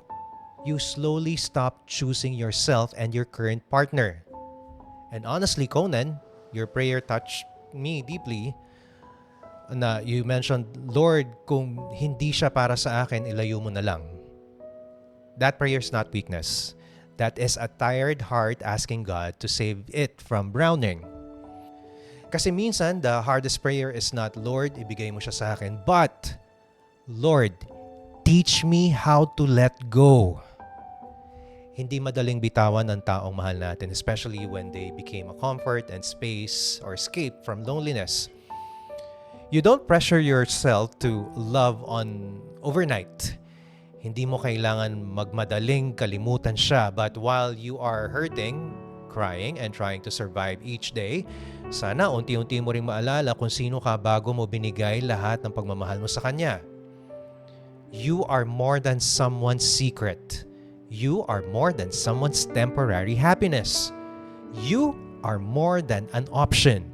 you slowly stopped choosing yourself and your current partner. And honestly, Conan, your prayer touched me deeply. Na you mentioned, Lord, kung hindi siya para sa akin, ilayo mo na lang. That prayer is not weakness. That is a tired heart asking God to save it from drowning. Kasi minsan, the hardest prayer is not, Lord, ibigay mo siya sa akin, but, Lord, teach me how to let go. Hindi madaling bitawan ang taong mahal natin, especially when they became a comfort and space or escape from loneliness. You don't pressure yourself to love on overnight. Hindi mo kailangan magmadaling kalimutan siya, but while you are hurting, crying, and trying to survive each day, sana unti-unti mo ring maalala kung sino ka bago mo binigay lahat ng pagmamahal mo sa kanya. You are more than someone's secret. You are more than someone's temporary happiness. You are more than an option.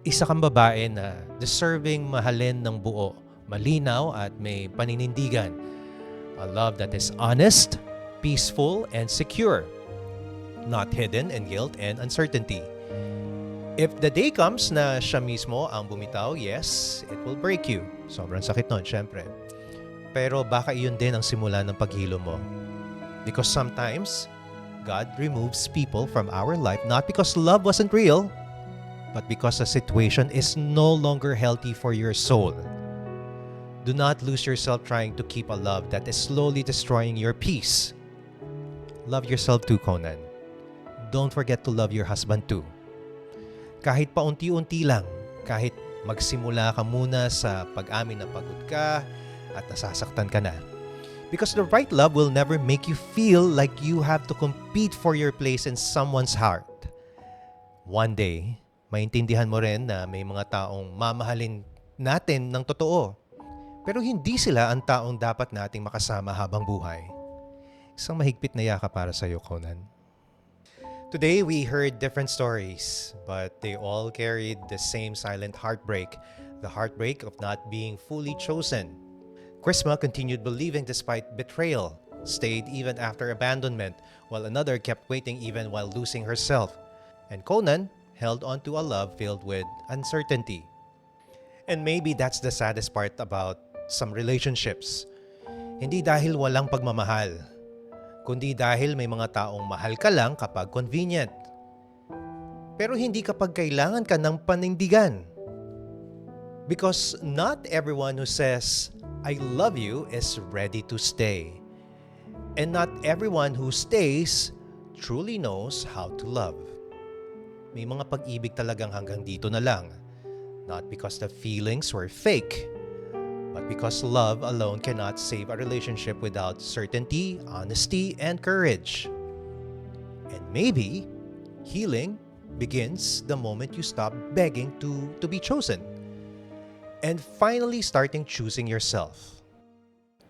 Isa kang babae na deserving mahalin ng buo, malinaw at may paninindigan. A love that is honest, peaceful, and secure. Not hidden in guilt and uncertainty. If the day comes na siya mismo ang bumitaw, yes, it will break you. Sobrang sakit nun, syempre. Pero baka iyon din ang simula ng paghilo mo. Because sometimes, God removes people from our life not because love wasn't real, but because the situation is no longer healthy for your soul. Do not lose yourself trying to keep a love that is slowly destroying your peace. Love yourself too, Conan. Don't forget to love your husband too. Kahit paunti-unti lang, kahit magsimula ka muna sa pag-amin na pagod ka at nasasaktan ka na. Because the right love will never make you feel like you have to compete for your place in someone's heart. One day, maintindihan mo rin na may mga taong mamahalin natin ng totoo. Pero hindi sila ang taong dapat nating makasama habang buhay. Isang mahigpit na yaka para sa iyo, Conan. Today, we heard different stories, but they all carried the same silent heartbreak, the heartbreak of not being fully chosen. Chrisma continued believing despite betrayal, stayed even after abandonment, while another kept waiting even while losing herself. And Conan held on to a love filled with uncertainty. And maybe that's the saddest part about some relationships. Hindi dahil walang pagmamahal, kundi dahil may mga taong mahal ka lang kapag convenient. Pero hindi kapag kailangan ka ng panindigan. Because not everyone who says, "I love you" is ready to stay. And not everyone who stays truly knows how to love. May mga pag-ibig talagang hanggang dito na lang. Not because the feelings were fake, but because love alone cannot save a relationship without certainty, honesty, and courage. And maybe healing begins the moment you stop begging to be chosen and finally starting choosing yourself.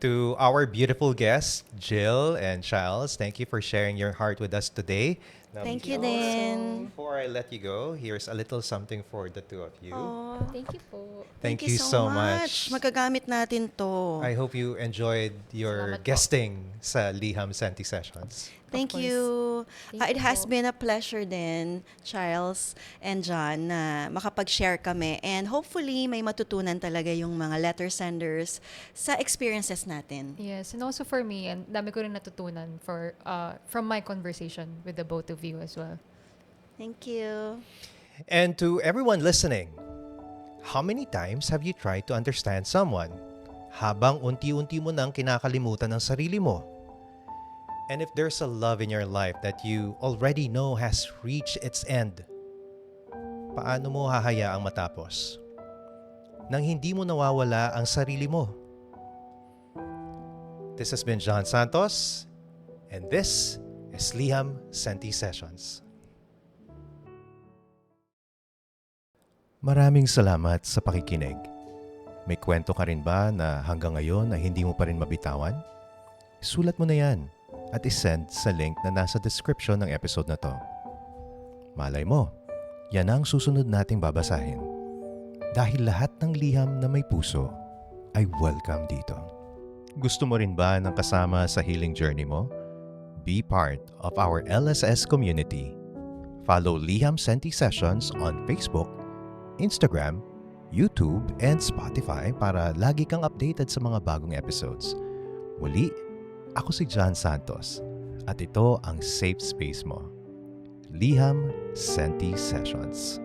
To our beautiful guests, Jill and Charles, thank you for sharing your heart with us today. Now, Thank you also, din. Before I let you go, here's a little something for the two of you. Oh, Thank you po. Thank you so much. Magagamit natin to. I hope you enjoyed your Salamat po. guesting sa Liham Senti Sessions. Thank course. you. Thank It you has po. been a pleasure din, Charles and John, na makapag-share kami. And hopefully, may matutunan talaga yung mga letter senders sa experiences natin. Yes, and also for me, and dami ko rin natutunan from my conversation with the both of you as well. Thank you. And to everyone listening, how many times have you tried to understand someone habang unti-unti mo nang kinakalimutan ang sarili mo? And if there's a love in your life that you already know has reached its end, paano mo hahayaang matapos? Nang hindi mo nawawala ang sarili mo. This has been John Santos, and this is Liham Senti Sessions. Maraming salamat sa pakikinig. May kwento ka rin ba na hanggang ngayon na hindi mo pa rin mabitawan? Sulat mo na yan at isend sa link na nasa description ng episode na to. Malay mo, yan ang susunod nating babasahin. Dahil lahat ng liham na may puso ay welcome dito. Gusto mo rin ba ng kasama sa healing journey mo? Be part of our LSS community. Follow Liham Senti Sessions on Facebook, Instagram, YouTube, and Spotify para lagi kang updated sa mga bagong episodes. Muli, ako si John Santos at ito ang safe space mo. Liham Senti Sessions.